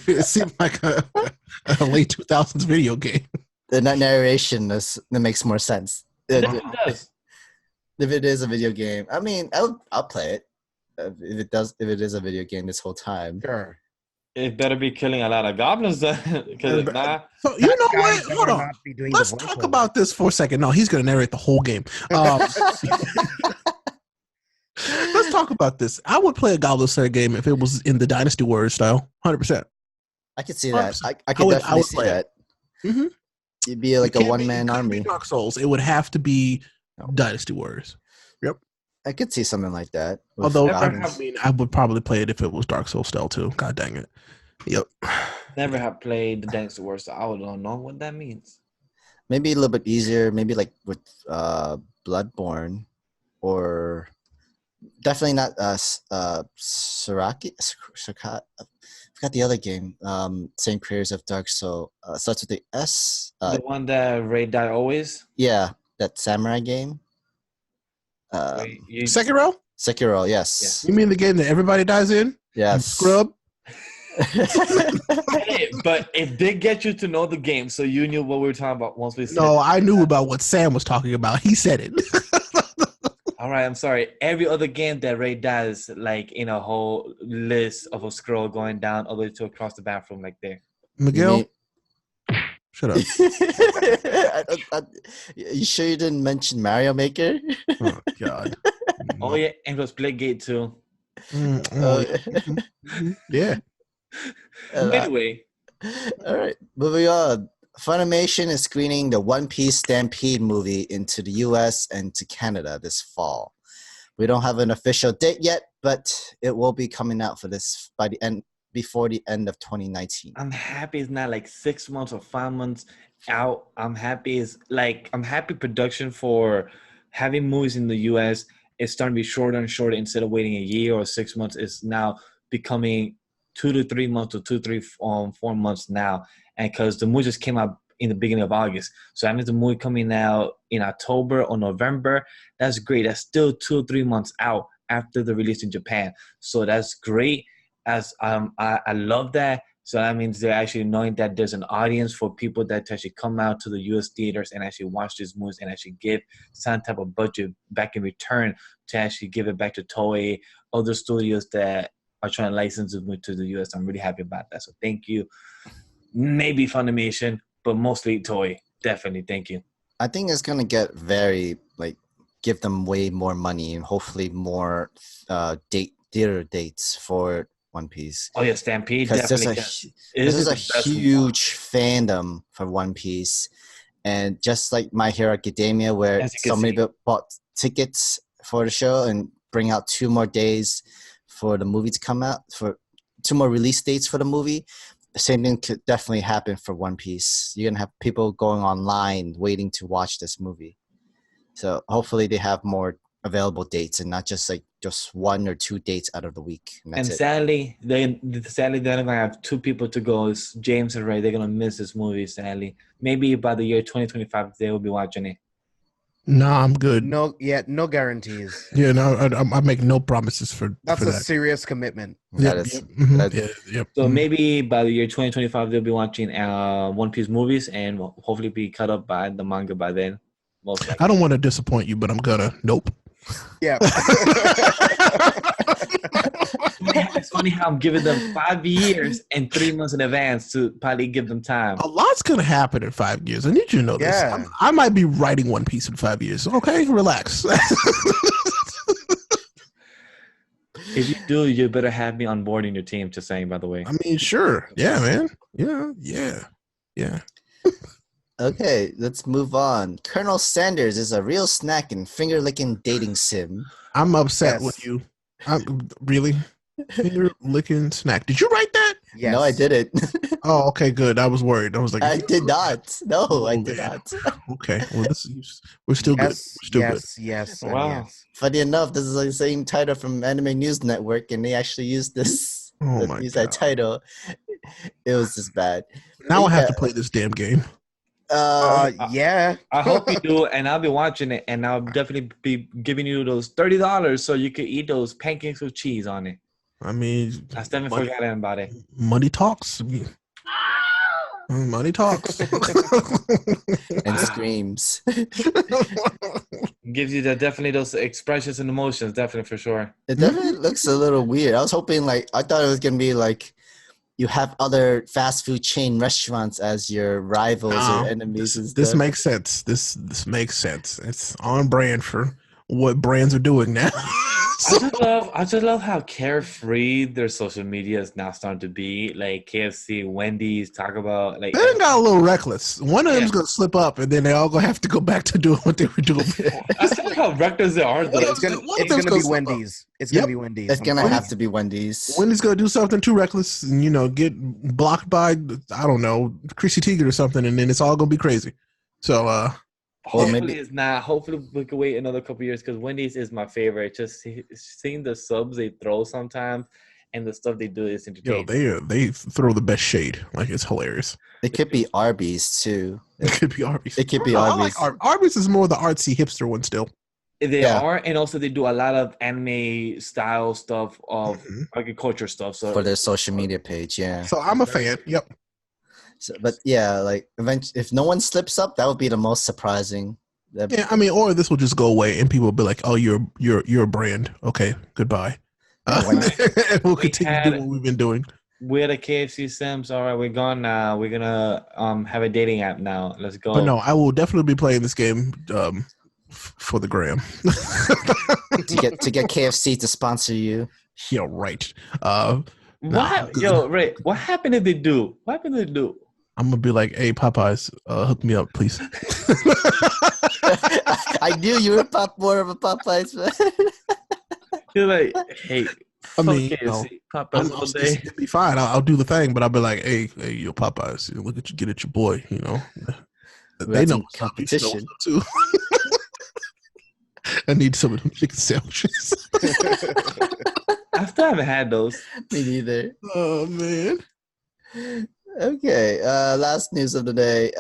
It seemed like a late 2000s video game. The narration that makes more sense. It does. If it is a video game, I mean, I'll play it. If it is a video game this whole time. Sure. It better be killing a lot of goblins then, because if not... So, you know what? Hold on. Let's talk about this for a second. No, he's going to narrate the whole game. Let's talk about this. I would play a Goblin Slayer game if it was in the Dynasty Warriors style. 100%. I could see that. I could definitely see that. Mm-hmm. It'd be like a one-man army. Dark Souls. It would have to be Dynasty Warriors. Yep. I could see something like that. Although, I would probably play it if it was Dark Souls style too. God dang it. Yep. Never have played the Dynasty Warriors, so I don't know what that means. Maybe a little bit easier. Maybe like with Bloodborne or Definitely not Saraki. I forgot the other game. Same creators of Dark Soul. Starts with the S. The one that Ray die always. Yeah, that samurai game. Wait, you, Sekiro? Sekiro, yes. You mean the game that everybody dies in? Yes. Scrub? Hey, but it did get you to know the game, so you knew what we were talking about once we said. No, I knew about what Sam was talking about. He said it. All right, I'm sorry. Every other game that Ray does, like in a whole list of a scroll going down all the way to across the bathroom, like there. Miguel, shut up. You sure you didn't mention Mario Maker? Oh, God. Oh yeah, and it was Playgate too. Yeah. Anyway, all right, moving on. Funimation is screening the One Piece Stampede movie into the US and to Canada this fall. We don't have an official date yet, but it will be coming out for this before the end of 2019. I'm happy it's not like 6 months or 5 months out. I'm happy production for having movies in the US is starting to be shorter and shorter. Instead of waiting a year or 6 months, it's now becoming 2 to 3 months or 2, 3, 4 months now. And because the movie just came out in the beginning of August. So that means the movie coming out in October or November, that's great. That's still 2 or 3 months out after the release in Japan. So that's great. As I love that. So that means they're actually knowing that there's an audience for people that actually come out to the US theaters and actually watch these movies and actually give some type of budget back in return to actually give it back to Toei, other studios that are trying to license the movie to the US. I'm really happy about that. So thank you. Maybe Funimation, but mostly Toei. Definitely, thank you. I think it's gonna get give them way more money and hopefully more theater dates for One Piece. Oh yeah, Stampede. Because this is a huge fandom for One Piece, and just like My Hero Academia, where so many people bought tickets for the show and bring out 2 more days for the movie to come out, for 2 more release dates for the movie. The same thing could definitely happen for One Piece. You're gonna have people going online waiting to watch this movie. So hopefully they have more available dates and not just 1 or 2 dates out of the week. And sadly, they're not gonna have 2 people to go. It's James and Ray. They're gonna miss this movie. Sadly, maybe by the year 2025 they will be watching it. Nah, I'm good. No guarantees. Yeah, no, I make no promises for That's for a that. serious commitment. So maybe by the year 2025 they'll be watching One Piece movies and will hopefully be caught up by the manga by then. Most likely. I don't want to disappoint you, but I'm gonna. Nope. Yeah. It's funny how I'm giving them 5 years and 3 months in advance to probably give them time. A lot's gonna happen in 5 years. I need you to know this. I might be writing One Piece in 5 years. Okay, relax. If you do, you better have me on board in your team. Just saying, by the way. I mean, sure. Yeah, man. Yeah. Okay, let's move on. Colonel Sanders is a real snack and finger-licking dating sim. I'm upset with you. Really? Finger-licking snack. Did you write that? Yes. No, I didn't. Oh, okay, good. I was worried. I was like, I did not. No, I did not. Okay, well, we're still good. We're still good. Yes. Wow. Yes. Funny enough, this is the same title from Anime News Network, and they actually used this. That title. It was just bad. Now I have to play this damn game. Yeah. I hope you do, and I'll be watching it, and I'll definitely be giving you those $30 so you can eat those pancakes with cheese on it. I mean, I definitely forgot about it. Money talks. Money talks. And screams. Gives you definitely those expressions and emotions, definitely for sure. It definitely looks a little weird. I was hoping I thought it was gonna be you have other fast food chain restaurants as your rivals or enemies. This makes sense. This makes sense. It's on brand for what brands are doing now. I just love how carefree their social media is now starting to be. Like KFC, Wendy's, Taco Bell. They done got a little reckless. One of them's gonna slip up, and then they all gonna have to go back to doing what they were doing before. I still like how reckless they are. Though. It's gonna be Wendy's. It's gonna be Wendy's. It's gonna have to be Wendy's. Wendy's gonna do something too reckless, and get blocked by Chrissy Teigen or something, and then it's all gonna be crazy. So Hopefully maybe- it's not. Hopefully we can wait another couple years because Wendy's is my favorite. Just seeing the subs they throw sometimes and the stuff they do is Yo, entertaining. they throw the best shade. Like, it's hilarious. It could be Arby's too. It could be Arby's. It could be I Arby's. like Arby's is more the artsy hipster one still. They Yeah. are, and also they do a lot of anime style stuff of agriculture stuff. So For their social media page, yeah. So I'm a fan. Yep. So, but yeah, like eventually, if no one slips up, that would be the most surprising. Yeah, I mean, or this will just go away and people will be like, "Oh, you're a brand. Okay, goodbye." And we'll continue doing what we've been doing. We're the KFC Sims. All right, we're gone now. We're gonna have a dating app now. Let's go. But no, I will definitely be playing this game for the gram. to get KFC to sponsor you. Yeah, right. Ray, what happened if they do? What happened if they do? I'm gonna be like, "Hey, Popeyes, hook me up, please." I knew you were more of a Popeyes fan. You're like, hey, I mean, KFC, Popeyes all day. it'll be fine. I'll do the thing, but I'll be like, "Hey, yo, Popeyes, look at you, get at your boy." You know, they know what's up. You know what's up too. I need some of them chicken sandwiches. I still haven't had those. Me neither. Oh man. Okay, last news of the day.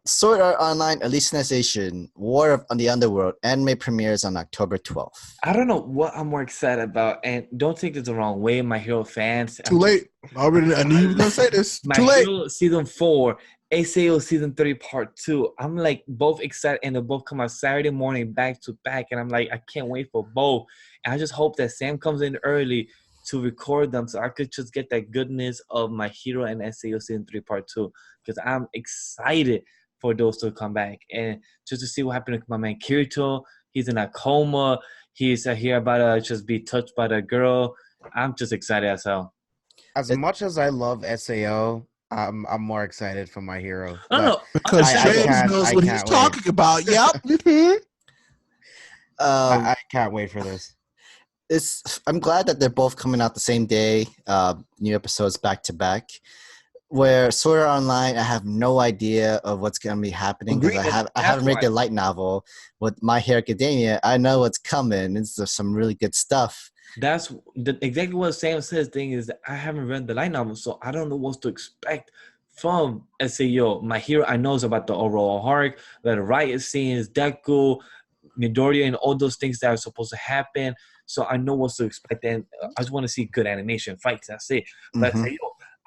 Sword Art Online Alicization, War on the Underworld, anime premieres on October 12th. I don't know what I'm more excited about, and don't take this the wrong way, My Hero fans. Too late. I knew you were gonna say this. My Too late. Hero Season 4, SAO Season 3 Part 2. I'm like both excited, and they both come out Saturday morning back to back, and I'm like, I can't wait for both. And I just hope that Sam comes in early to record them so I could just get that goodness of My Hero and SAO Season 3 Part 2, because I'm excited for those to come back. And just to see what happened to my man Kirito. He's in a coma. He's here about to just be touched by the girl. I'm just excited as hell. As much as I love SAO, I'm more excited for My Hero. I don't know. Because James knows what he's talking about. Yep. I can't wait for this. I'm glad that they're both coming out the same day, new episodes back to back. Where Sword Art Online, I have no idea of what's going to be happening because I haven't read the light novel. With My Hero Academia, I know what's coming. It's some really good stuff. That's exactly what Sam says. Thing is, I haven't read the light novel, so I don't know what to expect from SAO. My Hero, I know is about the overall arc, the riot scenes, Deku, Midoriya, and all those things that are supposed to happen. So I know what to expect, and I just want to see good animation fights. That's it. But SAO,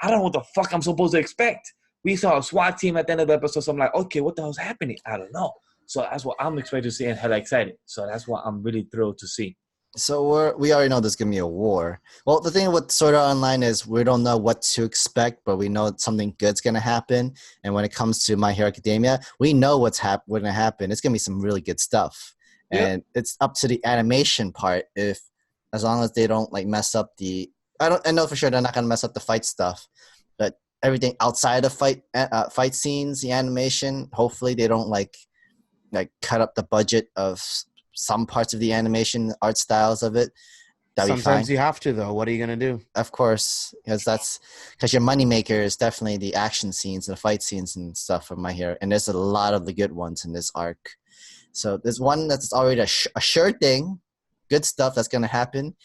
I don't know what the fuck I'm supposed to expect. We saw a SWAT team at the end of the episode, so I'm like, okay, what the hell's happening? I don't know. So that's what I'm expecting to see and hella excited. So that's what I'm really thrilled to see. So we already know there's going to be a war. Well, the thing with Sword Art Online is we don't know what to expect, but we know something good's going to happen. And when it comes to My Hero Academia, we know what's going to happen. It's going to be some really good stuff. And it's up to the animation part as long as they don't like mess up I know for sure they're not going to mess up the fight stuff, but everything outside of fight scenes, the animation, hopefully they don't like cut up the budget of some parts of the animation art styles of it. Sometimes you have to, though. What are you going to do? Of course, because your moneymaker is definitely the action scenes, the fight scenes and stuff from My Hero. And there's a lot of the good ones in this arc. So there's one that's already a sure thing, good stuff that's going to happen.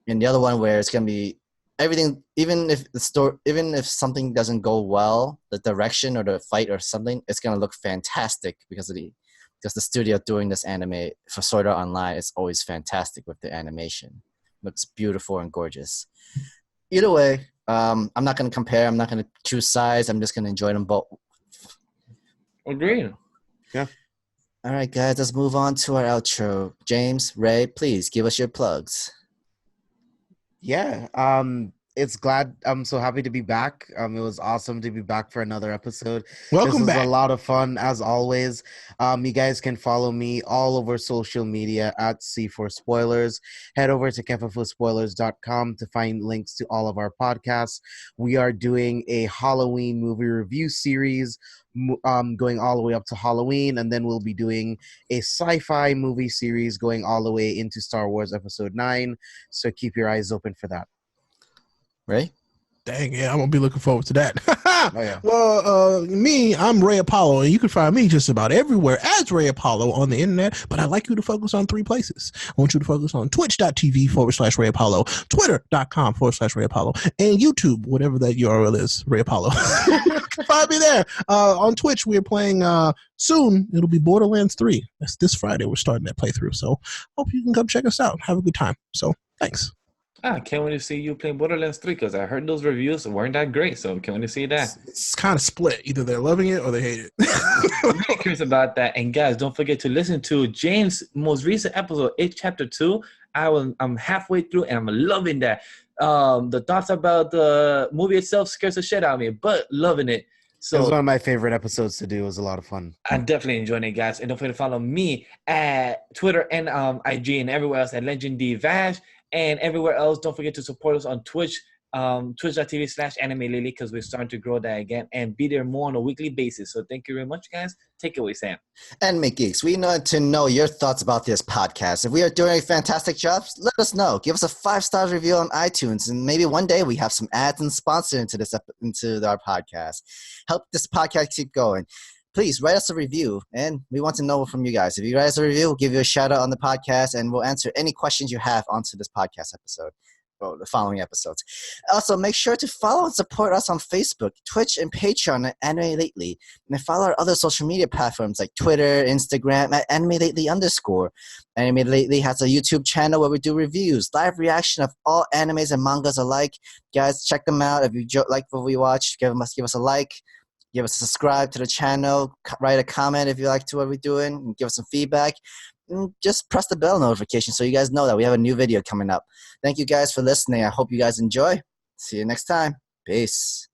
And the other one where it's going to be everything, even if something doesn't go well, the direction or the fight or something, it's going to look fantastic because the studio doing this anime for Sword Art Online is always fantastic with the animation. Looks beautiful and gorgeous. Either way, I'm not going to compare. I'm not going to choose sides. I'm just going to enjoy them both. Agreed. Yeah. All right, guys, let's move on to our outro. James, Ray, please give us your plugs. Yeah. I'm so happy to be back. It was awesome to be back for another episode. Welcome back. This was a lot of fun as always. You guys can follow me all over social media at C4 Spoilers. Head over to kefafospoilers.com to find links to all of our podcasts. We are doing a Halloween movie review series going all the way up to Halloween, and then we'll be doing a sci-fi movie series going all the way into Star Wars Episode 9. So keep your eyes open for that. Ray? Dang, yeah, I'm going to be looking forward to that. yeah. Well, me, I'm Rayapollo, and you can find me just about everywhere as Rayapollo on the internet. But I'd like you to focus on 3 places. I want you to focus on twitch.tv/Rayapollo, twitter.com/Rayapollo, and YouTube, whatever that URL is, Rayapollo. You can find me there. On Twitch, we are playing soon. It'll be Borderlands 3. That's this Friday. We're starting that playthrough. So hope you can come check us out. Have a good time. So thanks. I can't wait to see you playing Borderlands 3 because I heard those reviews weren't that great. So can't wait to see that. It's kind of split. Either they're loving it or they hate it. I'm really curious about that. And guys, don't forget to listen to James' most recent episode, Chapter 2. I'm halfway through and I'm loving that. The thoughts about the movie itself scares the shit out of me, but loving it. So It was one of my favorite episodes to do. It was a lot of fun. I'm definitely enjoying it, guys. And don't forget to follow me at Twitter and IG and everywhere else at LegendDVash. And everywhere else, don't forget to support us on Twitch, twitch.tv/AnimeLily, because we're starting to grow that again and be there more on a weekly basis. So thank you very much, guys. Take it away, Sam. Anime Geeks, we want to know your thoughts about this podcast. If we are doing a fantastic job, let us know. Give us a 5-star review on iTunes, and maybe one day we have some ads and sponsor into our podcast. Help this podcast keep going. Please write us a review, and we want to know from you guys. If you write us a review, we'll give you a shout out on the podcast, and we'll answer any questions you have onto this podcast episode or the following episodes. Also, make sure to follow and support us on Facebook, Twitch, and Patreon at Anime Lately, and follow our other social media platforms like Twitter, Instagram at Anime Lately _. Anime Lately has a YouTube channel where we do reviews, live reaction of all animes and mangas alike. Guys, check them out. If you like what we watch, give us a like. Give us a subscribe to the channel, write a comment if you like what we're doing, and give us some feedback. And just press the bell notification so you guys know that we have a new video coming up. Thank you guys for listening. I hope you guys enjoy. See you next time. Peace.